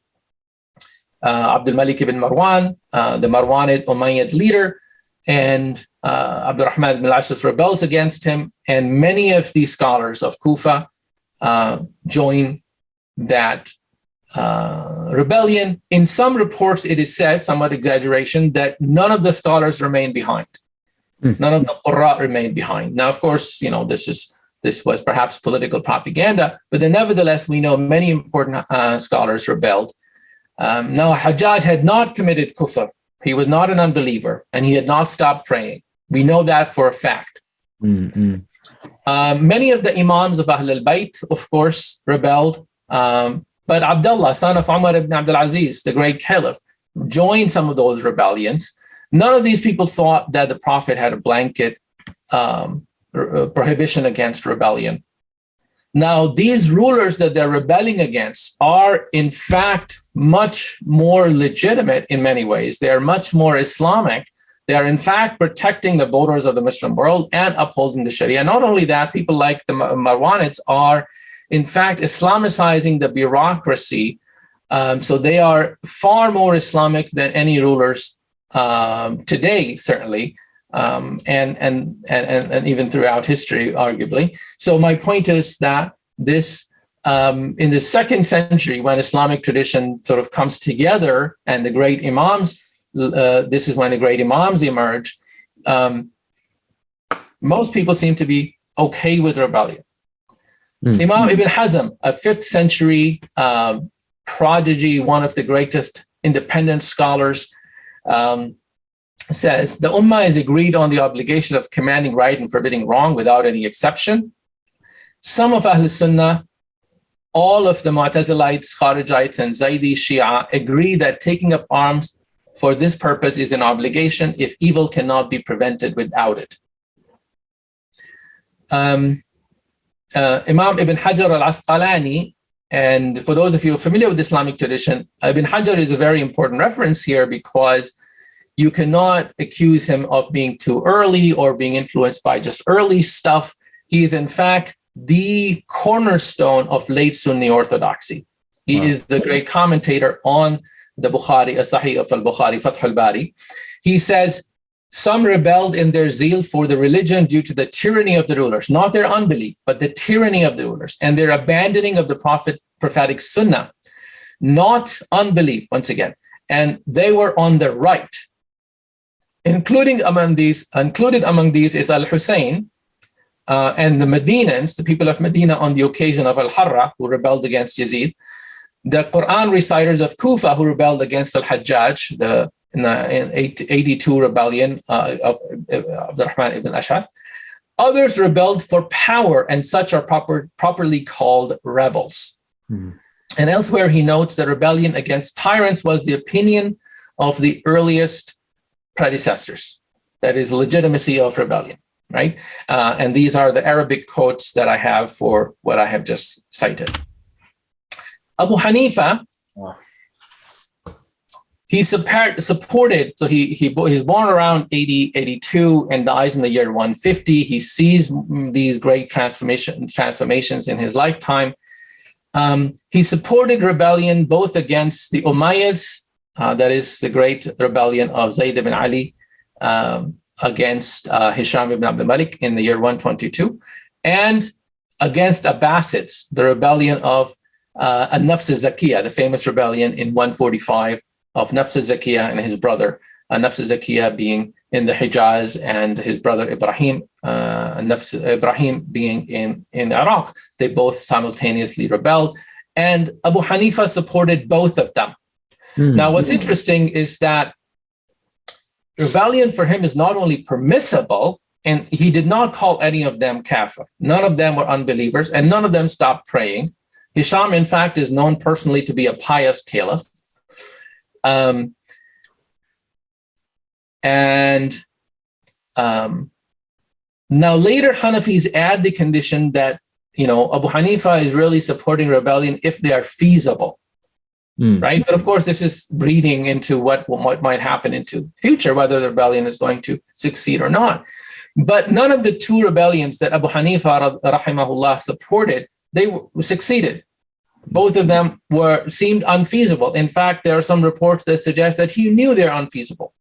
Malik ibn Marwan, the Marwanid Umayyad leader, and Abdul Rahman ibn al-Ash'ath rebels against him, and many of the scholars of Kufa join that rebellion. In some reports, it is said, somewhat exaggeration, that none of the scholars remained behind. None of the Qurra remained behind. Now, of course, this was perhaps political propaganda, but then nevertheless, we know many important scholars rebelled. Now, Hajjaj had not committed kufr. He was not an unbeliever, and he had not stopped praying. We know that for a fact. Many of the imams of Ahl al-Bayt, of course, rebelled. But Abdullah, son of Umar ibn Abdul Aziz, the great caliph, joined some of those rebellions. None of these people thought that the Prophet had a blanket prohibition against rebellion. Now, these rulers that they're rebelling against are, in fact, much more legitimate in many ways. They are much more Islamic. They are, in fact, protecting the borders of the Muslim world and upholding the Sharia. Not only that, people like the Marwanids are, in fact, Islamicizing the bureaucracy. So they are far more Islamic than any rulers today, certainly, and even throughout history, arguably. So my point is that this, in the second century, when Islamic tradition sort of comes together and the great imams, this is when the great imams emerge, most people seem to be okay with rebellion. Imam Ibn Hazm, a 5th century prodigy, one of the greatest independent scholars, says, the Ummah is agreed on the obligation of commanding right and forbidding wrong without any exception. Some of Ahl Sunnah, all of the Mu'tazilites, Kharijites, and Zaydi Shia agree that taking up arms for this purpose is an obligation if evil cannot be prevented without it. Imam Ibn Hajar al-Asqalani, and for those of you familiar with Islamic tradition, Ibn Hajar is a very important reference here because you cannot accuse him of being too early or being influenced by just early stuff. He is, in fact, the cornerstone of late Sunni orthodoxy. He is the great commentator on the Bukhari, Sahih of al-Bukhari, Fath al-Bari. He says, Some rebelled in their zeal for the religion due to the tyranny of the rulers, not their unbelief, but the tyranny of the rulers, and their abandoning of the prophetic sunnah, not unbelief, once again. And they were on the right. Included among these is Al-Hussein and the Medinans, the people of Medina, on the occasion of Al-Harra, who rebelled against Yazid, the Quran reciters of Kufa, who rebelled against Al-Hajjaj, in 82 rebellion of Rahman ibn Ash'ar. Others rebelled for power, and such are properly called rebels. And elsewhere he notes that rebellion against tyrants was the opinion of the earliest predecessors. That is legitimacy of rebellion, right? And these are the Arabic quotes that I have for what I have just cited. Abu Hanifa, he supported, so he's born around 82 and dies in the year 150. He sees these great transformations in his lifetime. He supported rebellion both against the Umayyads, that is the great rebellion of Zayd ibn Ali against Hisham ibn Abdul Malik in the year 122, and against Abbasids, the rebellion of An-Nafs al-Zakiyah, the famous rebellion in 145 of Nafs al-Zakiyah and his brother, Nafs al-Zakiyah being in the Hijaz and his brother Ibrahim, Ibrahim being in Iraq. They both simultaneously rebelled, and Abu Hanifa supported both of them. Now, what's interesting is that rebellion for him is not only permissible, and he did not call any of them kafir. None of them were unbelievers, and none of them stopped praying. Hisham, in fact, is known personally to be a pious caliph. Now later Hanafis add the condition that, Abu Hanifa is really supporting rebellion if they are feasible, right? But of course, this is reading into what might happen into future, whether the rebellion is going to succeed or not. But none of the two rebellions that Abu Hanifa rahimahullah supported, they succeeded. Both of them seemed unfeasible. In fact, there are some reports that suggest that he knew they're unfeasible.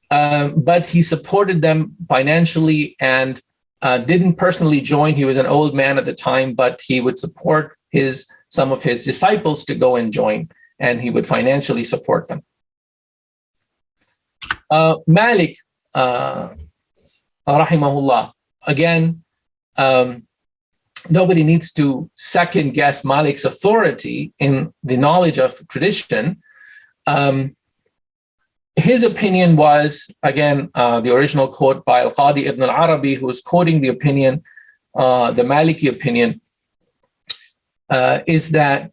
But he supported them financially and didn't personally join. He was an old man at the time, but he would support some of his disciples to go and join, and he would financially support them. Malik, rahimahullah, again, nobody needs to second guess Malik's authority in the knowledge of tradition. His opinion was, again, the original quote by Al-Qadi ibn al-Arabi, who was quoting the opinion, the Maliki opinion, is that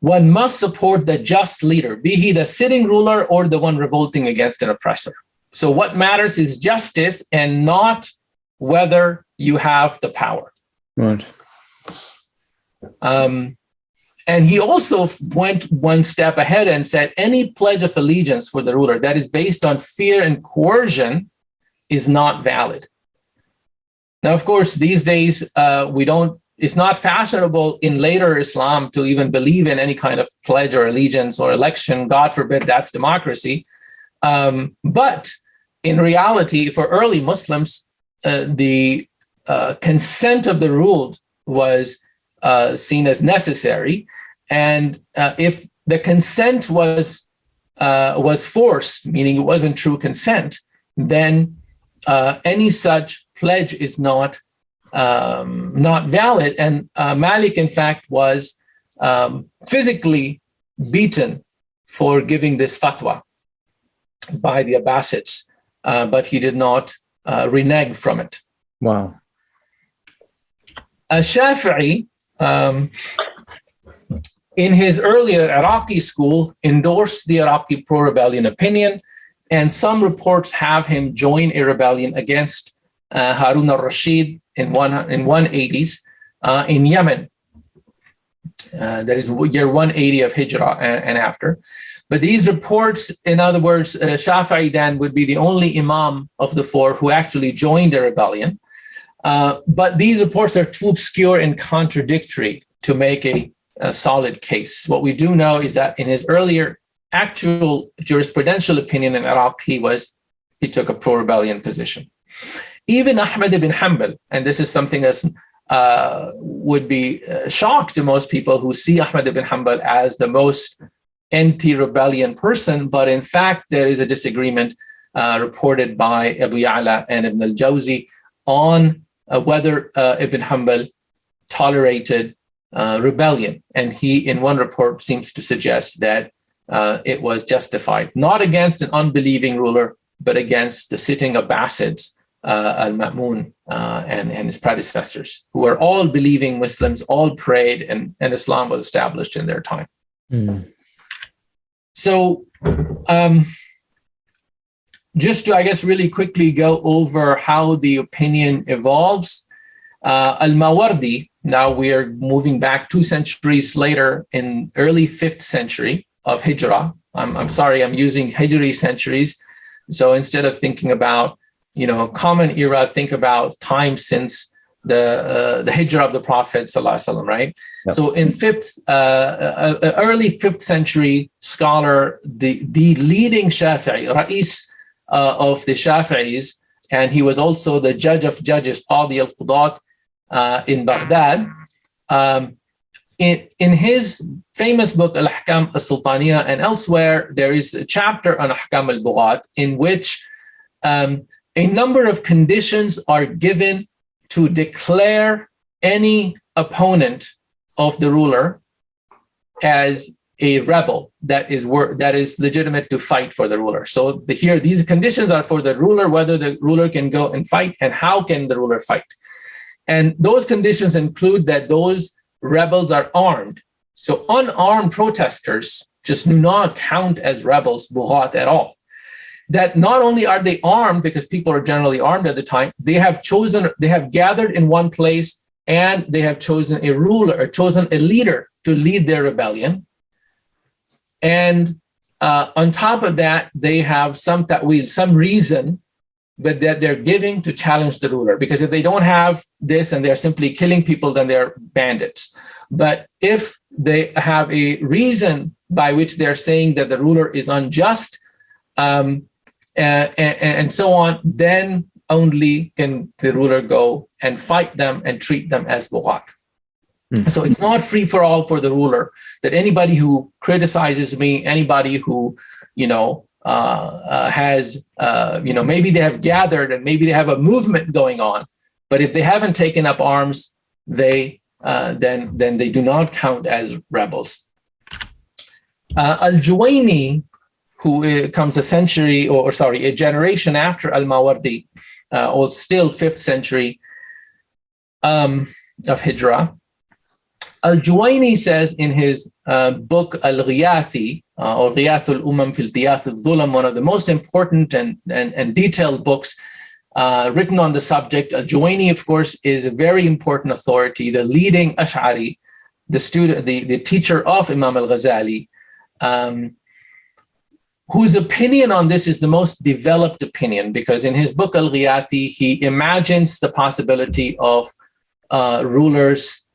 one must support the just leader, be he the sitting ruler or the one revolting against an oppressor. So what matters is justice and not whether you have the power. Right. And he also went one step ahead and said any pledge of allegiance for the ruler that is based on fear and coercion is not valid. Now, of course, these days, it's not fashionable in later Islam to even believe in any kind of pledge or allegiance or election. God forbid, that's democracy. But in reality, for early Muslims, the consent of the ruled was seen as necessary, and if the consent was forced, meaning it wasn't true consent, then any such pledge is not valid. And Malik, in fact, was physically beaten for giving this fatwa by the Abbasids, but he did not renege from it. Wow. Shafi'i, in his earlier Iraqi school, endorsed the Iraqi pro-rebellion opinion, and some reports have him join a rebellion against Harun al-Rashid in 180s in Yemen. That is year 180 of Hijrah and after. But these reports, in other words, Shafi'i then would be the only imam of the four who actually joined the rebellion. But these reports are too obscure and contradictory to make a solid case. What we do know is that in his earlier actual jurisprudential opinion in Iraq, he was he took a pro-rebellion position. Even Ahmad ibn Hanbal, and this is something that would be shock to most people who see Ahmad ibn Hanbal as the most anti-rebellion person, but in fact there is a disagreement reported by Abu Ya'la and Ibn al-Jawzi on whether Ibn Hanbal tolerated rebellion. And he, in one report, seems to suggest that it was justified, not against an unbelieving ruler, but against the sitting Abbasids, al-Ma'mun and his predecessors, who were all believing Muslims, all prayed, and Islam was established in their time. So just to, I guess, really quickly go over how the opinion evolves. Al-Mawardi, now we are moving back 2 centuries later in early 5th century of Hijrah. I'm sorry, I'm using Hijri centuries. So instead of thinking about, common era, think about time since the Hijrah of the Prophet ﷺ, right? Yep. So in early 5th century scholar, the leading Shafi'i, Ra'is of the Shafi'is, and he was also the judge of judges, Qadi al-Qudat in Baghdad. In his famous book, Al-Ahkam al-Sultaniyah, and elsewhere, there is a chapter on Ahkam al-Bughat in which a number of conditions are given to declare any opponent of the ruler as a rebel that is legitimate to fight for the ruler. So here, these conditions are for the ruler, whether the ruler can go and fight, and how can the ruler fight. And those conditions include that those rebels are armed. So unarmed protesters just do not count as rebels, bughat, at all. That not only are they armed, because people are generally armed at the time, they have gathered in one place, and they have chosen a ruler, or chosen a leader to lead their rebellion. And on top of that, they have some ta'wil, some reason, but that they're giving to challenge the ruler. Because if they don't have this and they're simply killing people, then they're bandits. But if they have a reason by which they're saying that the ruler is unjust, and so on, then only can the ruler go and fight them and treat them as bughat. So it's not free for all for the ruler, that anybody who criticizes me, anybody who, has, maybe they have gathered and maybe they have a movement going on, but if they haven't taken up arms, they then they do not count as rebels. Al-Juwayni, who comes a generation after Al-Mawardi, or still 5th century of Hijrah. Al-Juwayni says in his book Al-Ghiyathi, or Ghiyath al-Umam fil Tiyath al-Dhulam, one of the most important and detailed books written on the subject. Al-Juwayni, of course, is a very important authority, the leading Ash'ari, the teacher of Imam al-Ghazali, whose opinion on this is the most developed opinion, because in his book Al-Ghiyathi, he imagines the possibility of rulers,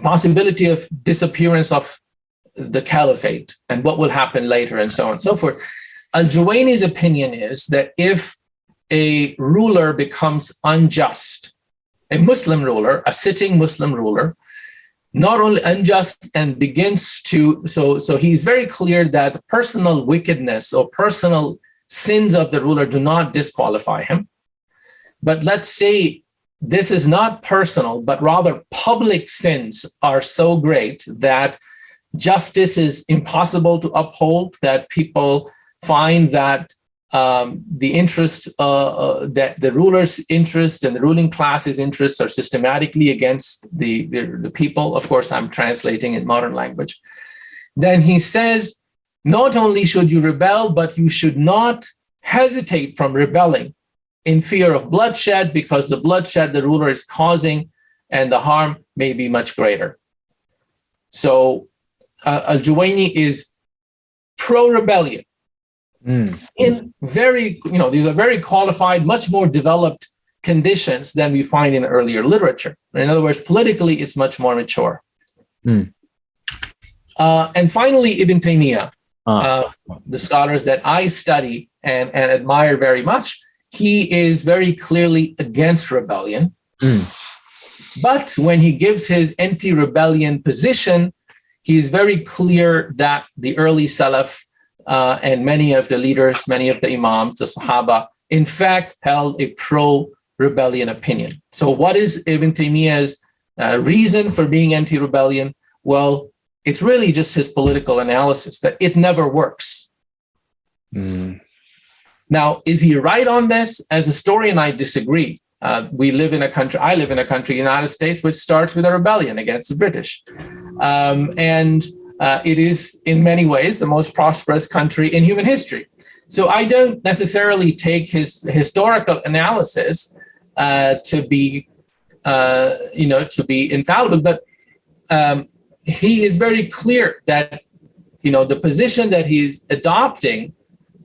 possibility of disappearance of the caliphate and what will happen later, and so on and so forth. Al-Juwayni's opinion is that if a ruler becomes unjust, a Muslim ruler, a sitting Muslim ruler, not only unjust and begins to, so he's very clear that personal wickedness or personal sins of the ruler do not disqualify him. But let's say this is not personal, but rather public sins are so great that justice is impossible to uphold, that people find that the interest, that the ruler's interest and the ruling class's interests are systematically against the people. Of course, I'm translating in modern language. Then he says, not only should you rebel, but you should not hesitate from rebelling in fear of bloodshed, because the bloodshed the ruler is causing and the harm may be much greater. So Al-Juwayni is pro-rebellion. In very, these are very qualified, much more developed conditions than we find in earlier literature. In other words, politically, it's much more mature. And finally, Ibn Taymiyyah. the scholars that I study and admire very much, he is very clearly against rebellion. But when he gives his anti-rebellion position, he's very clear that the early Salaf and many of the leaders, many of the imams, the Sahaba, in fact, held a pro-rebellion opinion. So what is Ibn Taymiyyah's reason for being anti-rebellion? Well, it's really just his political analysis that it never works. Now, is he right on this? As a historian, I disagree. I live in a country, United States, which starts with a rebellion against the British. It is, in many ways, the most prosperous country in human history. So I don't necessarily take his historical analysis to be infallible, but he is very clear that, the position that he's adopting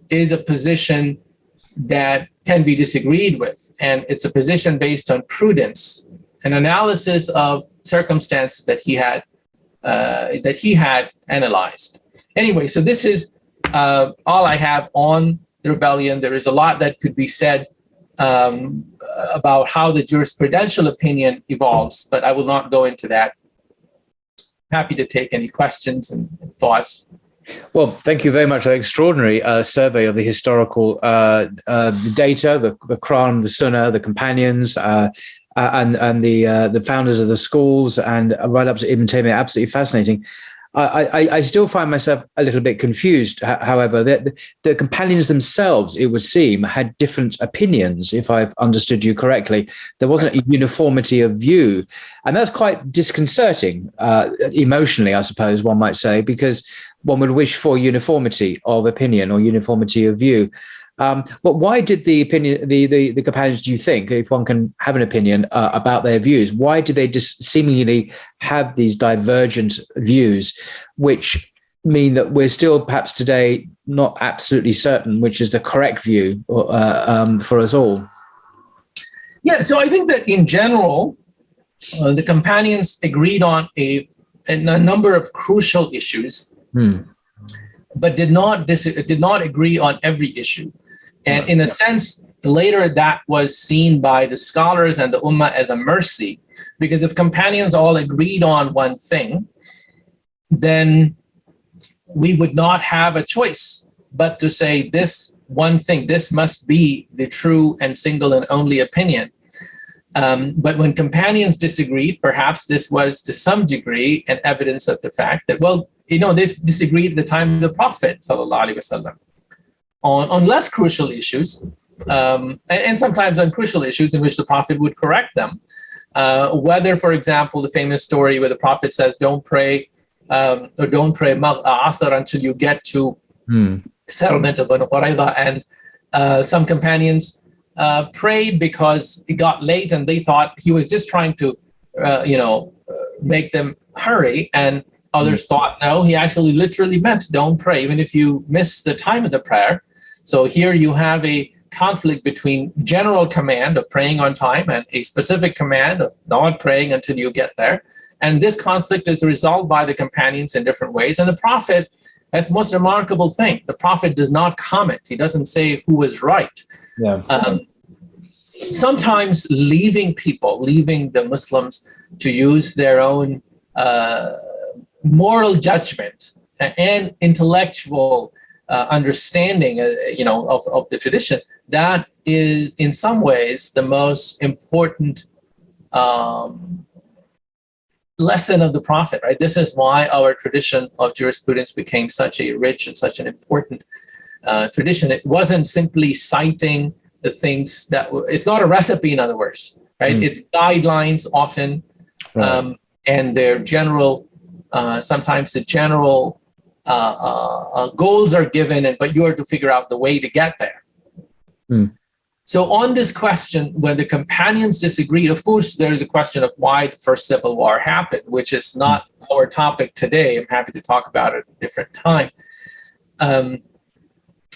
is a position that can be disagreed with. And it's a position based on prudence, an analysis of circumstances that he had analyzed. Anyway, so this is all I have on the rebellion. There is a lot that could be said about how the jurisprudential opinion evolves, but I will not go into that. Happy to take any questions and thoughts. Well, thank you very much for the extraordinary survey of the historical the data, the Quran, the Sunnah, the companions, and the founders of the schools, and right up to Ibn Taymiyyah. Absolutely fascinating. I still find myself a little bit confused, however. The companions themselves, it would seem, had different opinions, if I've understood you correctly. There wasn't a uniformity of view. And that's quite disconcerting, emotionally, I suppose one might say, because one would wish for uniformity of opinion or uniformity of view. But why did the companions, do you think, if one can have an opinion about their views, why did they just seemingly have these divergent views, which mean that we're still perhaps today not absolutely certain which is the correct view for us all? Yeah, so I think that in general, the companions agreed on a number of crucial issues, but did not agree on every issue. And in a sense, later that was seen by the scholars and the Ummah as a mercy, because if companions all agreed on one thing, then we would not have a choice but to say this one thing, this must be the true and single and only opinion. But when companions disagreed, perhaps this was to some degree an evidence of the fact that, this disagreed at the time of the Prophet ﷺ on less crucial issues, and sometimes on crucial issues in which the Prophet would correct them. Whether, for example, the famous story where the Prophet says, don't pray Asr until you get to settlement of Banu Qurayza, and some companions prayed because it got late and they thought he was just trying to make them hurry, and others thought no, he actually literally meant don't pray even if you miss the time of the prayer. So here you have a conflict between general command of praying on time and a specific command of not praying until you get there. And this conflict is resolved by the companions in different ways. And the Prophet, that's the most remarkable thing, the Prophet does not comment. He doesn't say who is right. Sometimes leaving the Muslims to use their own moral judgment and intellectual understanding, of the tradition, that is in some ways the most important lesson of the Prophet, right? This is why our tradition of jurisprudence became such a rich and such an important tradition. It wasn't simply citing the things it's not a recipe, in other words, right? It's guidelines often, and their general, sometimes the general goals are given, but you are to figure out the way to get there. So on this question, when the companions disagreed, of course, there is a question of why the first civil war happened, which is not our topic today. I'm happy to talk about it at a different time.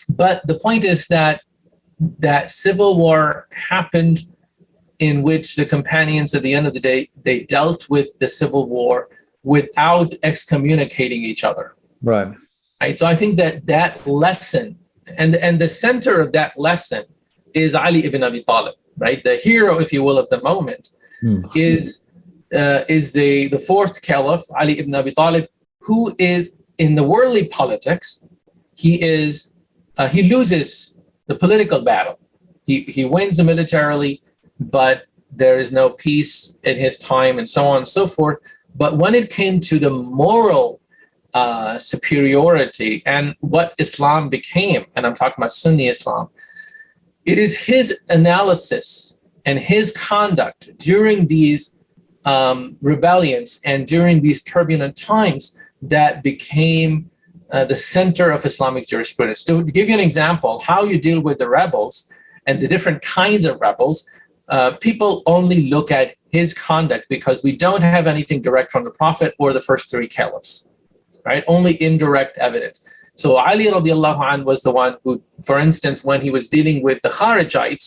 But the point is that civil war happened in which the companions, at the end of the day, they dealt with the civil war without excommunicating each other. Right. right? So I think that lesson and the center of that lesson is Ali ibn Abi Talib, right? The hero, if you will, of the moment is the fourth caliph, Ali ibn Abi Talib, who is in the worldly politics. He loses the political battle. He wins militarily, but there is no peace in his time, and so on and so forth. But when it came to the moral superiority and what Islam became, and I'm talking about Sunni Islam, it is his analysis and his conduct during these rebellions and during these turbulent times that became the center of Islamic jurisprudence. To give you an example, how you deal with the rebels and the different kinds of rebels, people only look at his conduct because we don't have anything direct from the Prophet or the first three caliphs, right? Only indirect evidence. So Ali radiallahu anh was the one who, for instance, when he was dealing with the Kharijites,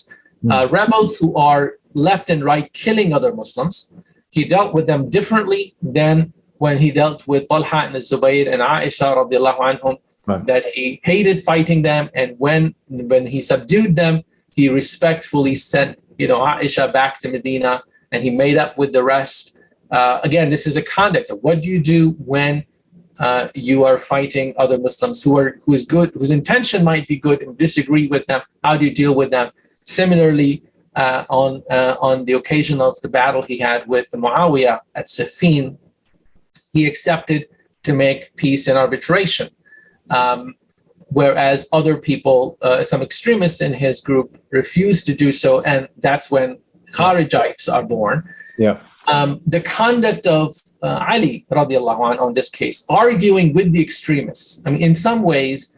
rebels who are left and right killing other Muslims, he dealt with them differently than when he dealt with Talha and Zubayr and Aisha radiallahu anhum, that he hated fighting them, and when he subdued them, he respectfully sent Aisha back to Medina, and he made up with the rest. Again, this is a conduct of what do you do when you are fighting other Muslims who is good, whose intention might be good, and disagree with them. How do you deal with them? Similarly, on the occasion of the battle he had with Muawiyah at Siffin, he accepted to make peace and arbitration, whereas other people, some extremists in his group, refused to do so, and that's when Kharijites are born. Yeah. The conduct of Ali radiallahu anh on this case, arguing with the extremists. I mean, in some ways,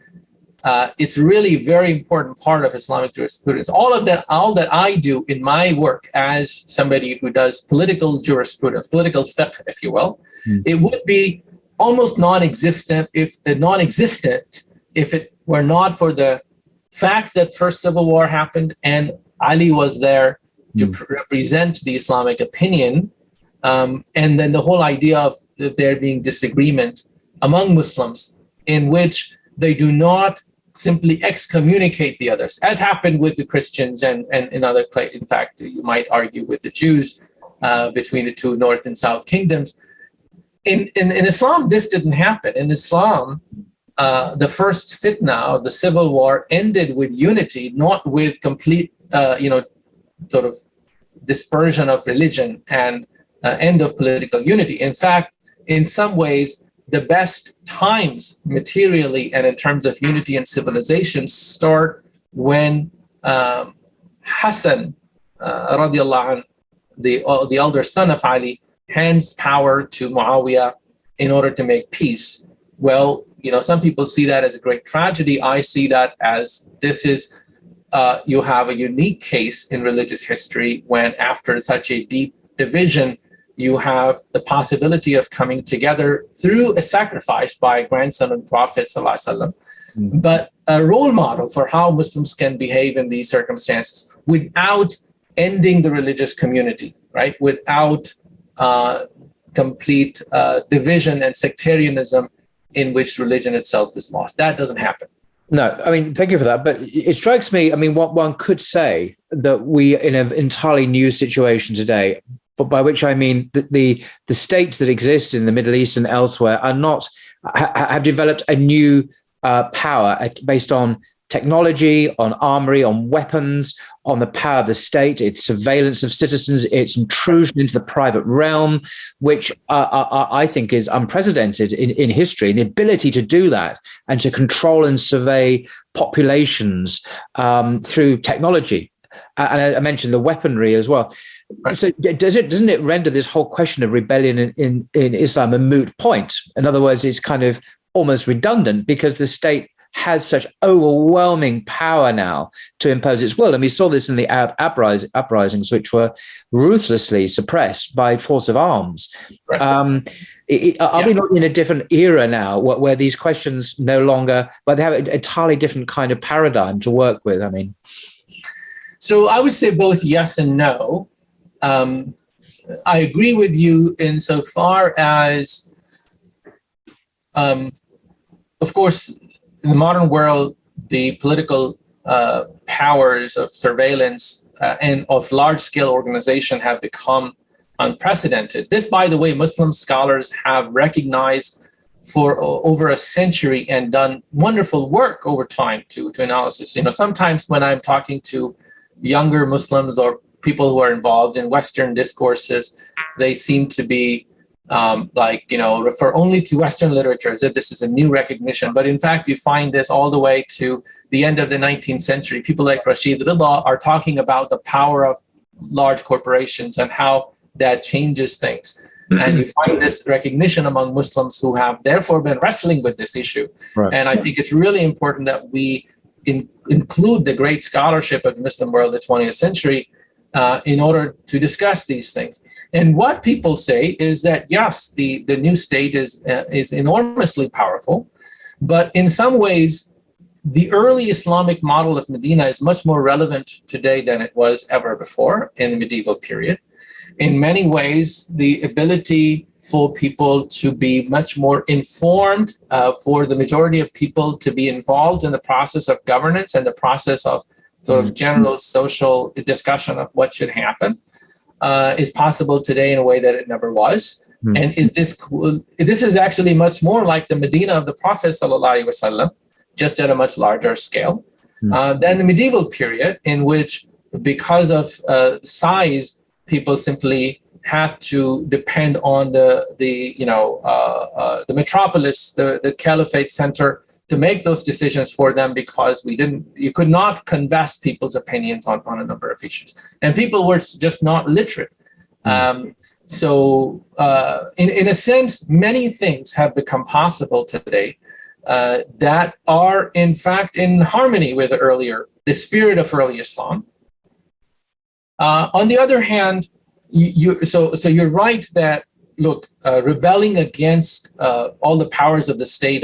it's really a very important part of Islamic jurisprudence. All that I do in my work as somebody who does political jurisprudence, political fiqh, if you will, it would be almost non-existent if it were not for the fact that first civil war happened and Ali was there to represent the Islamic opinion. And then the whole idea of there being disagreement among Muslims in which they do not simply excommunicate the others, as happened with the Christians and in other places. In fact, you might argue with the Jews between the two North and South kingdoms. In Islam, this didn't happen. In Islam, the first fitna, the civil war, ended with unity, not with complete, sort of dispersion of religion and end of political unity. In fact, in some ways, the best times materially and in terms of unity and civilization start when Hassan radiallahu anh, the elder son of Ali, hands power to Muawiyah in order to make peace. Well, some people see that as a great tragedy. I see that as this is, you have a unique case in religious history when after such a deep division, you have the possibility of coming together through a sacrifice by a grandson of the Prophet ﷺ, but a role model for how Muslims can behave in these circumstances without ending the religious community, right? Without complete division and sectarianism in which religion itself is lost. That doesn't happen. No, I mean, thank you for that. But it strikes me, I mean, what one could say that we in an entirely new situation today, but by which I mean that the states that exist in the Middle East and elsewhere are not have developed a new power based on technology, on armory, on weapons, on the power of the state, its surveillance of citizens, its intrusion into the private realm, which I think is unprecedented in history. And the ability to do that and to control and survey populations through technology. And I mentioned the weaponry as well. So doesn't it render this whole question of rebellion in Islam a moot point? In other words, it's kind of almost redundant because the state has such overwhelming power now to impose its will. And we saw this in the Arab uprisings, which were ruthlessly suppressed by force of arms. Right. Are we not in a different era now where these questions no longer, but they have an entirely different kind of paradigm to work with? I mean, so I would say both yes and no. I agree with you insofar as of course, in the modern world, the political powers of surveillance and of large-scale organization have become unprecedented. This, by the way, Muslim scholars have recognized for over a century and done wonderful work over time to analysis. Sometimes when I'm talking to younger Muslims or people who are involved in Western discourses, they seem to be refer only to Western literature as if this is a new recognition. But in fact, you find this all the way to the end of the 19th century. People like Rashid Rida are talking about the power of large corporations and how that changes things. And you find this recognition among Muslims who have therefore been wrestling with this issue. Right. And I think it's really important that we include the great scholarship of the Muslim world of the 20th century in order to discuss these things. And what people say is that, yes, the new state is enormously powerful, but in some ways, the early Islamic model of Medina is much more relevant today than it was ever before in the medieval period. In many ways, the ability for people to be much more informed, for the majority of people to be involved in the process of governance and the process of sort of general social discussion of what should happen, is possible today in a way that it never was. And this is actually much more like the Medina of the Prophet ﷺ, just at a much larger scale, than the medieval period, in which, because of size, people simply had to depend on the metropolis, the caliphate center, to make those decisions for them, because you could not convey people's opinions on a number of issues, and people were just not literate. So in a sense, many things have become possible today that are in fact in harmony with the spirit of early Islam. On the other hand, you're right that, look, rebelling against all the powers of the state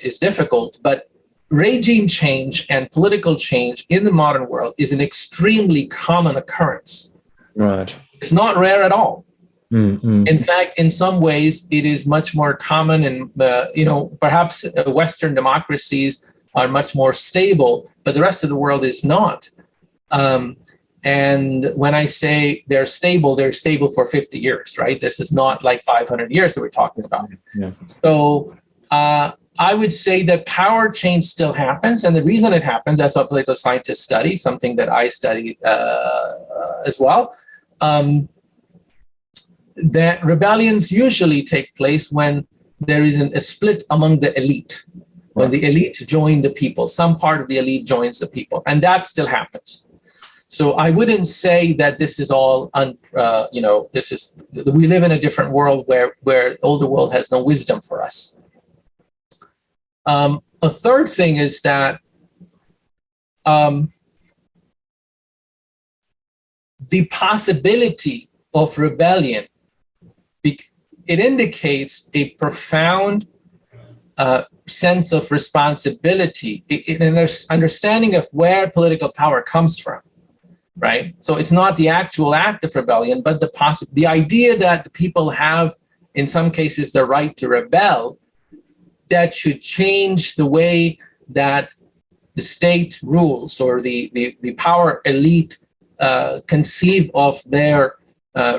is difficult, but regime change and political change in the modern world is an extremely common occurrence. Right. It's not rare at all. In fact, in some ways, it is much more common, and perhaps Western democracies are much more stable, but the rest of the world is not. And when I say they're stable for 50 years, right? This is not like 500 years that we're talking about. Yeah. So I would say that power change still happens. And the reason it happens, that's what political scientists study, something that I study as well, that rebellions usually take place when there is a split among the elite. When the elite join the people, some part of the elite joins the people, and that still happens. So I wouldn't say that this is all, we live in a different world where the older world has no wisdom for us. A third thing is that the possibility of rebellion, it indicates a profound sense of responsibility, an understanding of where political power comes from, right? So it's not the actual act of rebellion, but the idea that the people have, in some cases, the right to rebel, that should change the way that the state rules or the power elite conceive of their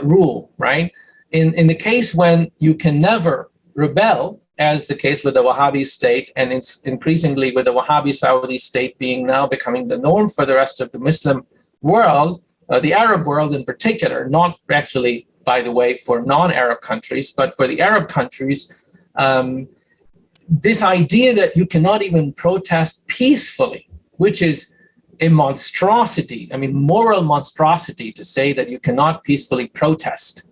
rule, right? In the case when you can never rebel, as the case with the Wahhabi state, and it's increasingly with the Wahhabi Saudi state now becoming the norm for the rest of the Muslim world, the Arab world in particular, not actually, by the way, for non-Arab countries, but for the Arab countries, this idea that you cannot even protest peacefully, which is a monstrosity, moral monstrosity to say that you cannot peacefully protest.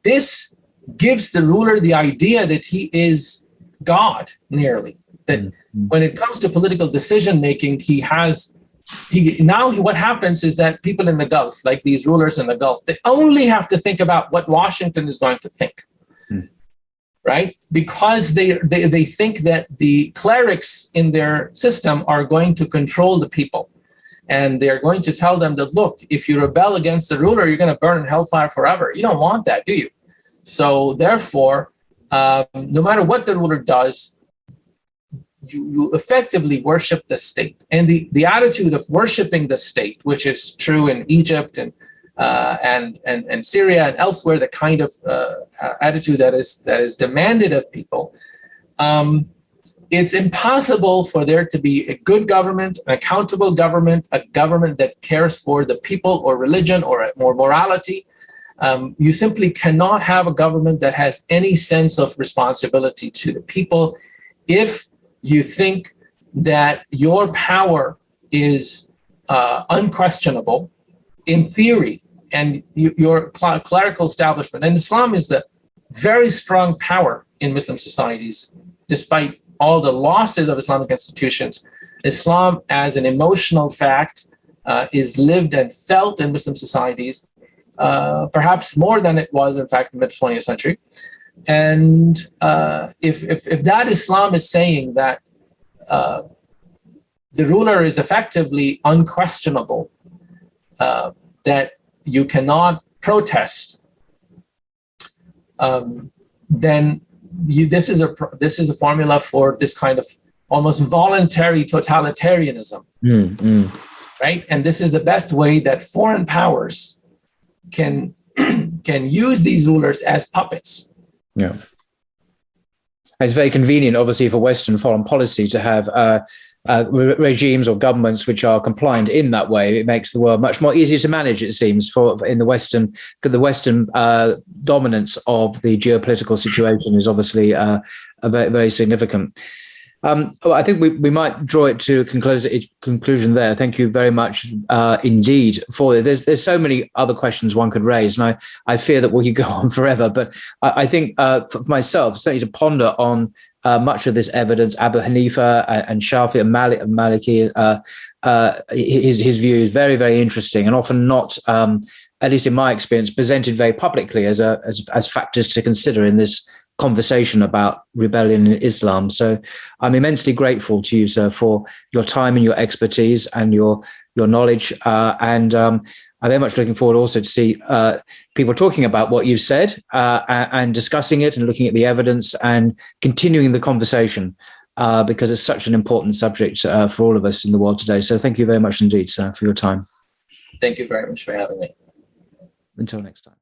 This gives the ruler the idea that he is God, nearly. That when it comes to political decision making, what happens is that people in the Gulf, like these rulers in the Gulf, they only have to think about what Washington is going to think, right? Because they think that the clerics in their system are going to control the people. And they're going to tell them that, look, if you rebel against the ruler, you're going to burn in hellfire forever. You don't want that, do you? So therefore, no matter what the ruler does, you effectively worship the state. And the attitude of worshiping the state, which is true in Egypt and Syria and elsewhere, the kind of attitude that is demanded of people, it's impossible for there to be a good government, an accountable government, a government that cares for the people or religion or morality. You simply cannot have a government that has any sense of responsibility to the people if you think that your power is unquestionable in theory, and your clerical establishment. And Islam is the very strong power in Muslim societies, despite all the losses of Islamic institutions. Islam, as an emotional fact, is lived and felt in Muslim societies, perhaps more than it was, in fact, in the mid-20th century. And if that Islam is saying that the ruler is effectively unquestionable, that you cannot protest, then this is a formula for this kind of almost voluntary totalitarianism, right? And this is the best way that foreign powers can use these rulers as puppets. Yeah, it's very convenient, obviously, for Western foreign policy to have regimes or governments which are compliant in that way. It makes the world much more easier to manage, it seems, in the Western. The Western dominance of the geopolitical situation is obviously very, very significant. I think we might draw it to a conclusion there. Thank you very much indeed for it. There's so many other questions one could raise, and I fear that we could go on forever. But I think for myself, certainly to ponder on much of this evidence, Abu Hanifa and Shafi and Maliki, his view is very, very interesting, and often not, at least in my experience, presented very publicly as factors to consider in this conversation about rebellion in Islam. So I'm immensely grateful to you, sir, for your time and your expertise and your knowledge. And I'm very much looking forward also to see people talking about what you've said and discussing it and looking at the evidence and continuing the conversation because it's such an important subject for all of us in the world today. So thank you very much indeed, sir, for your time. Thank you very much for having me. Until next time.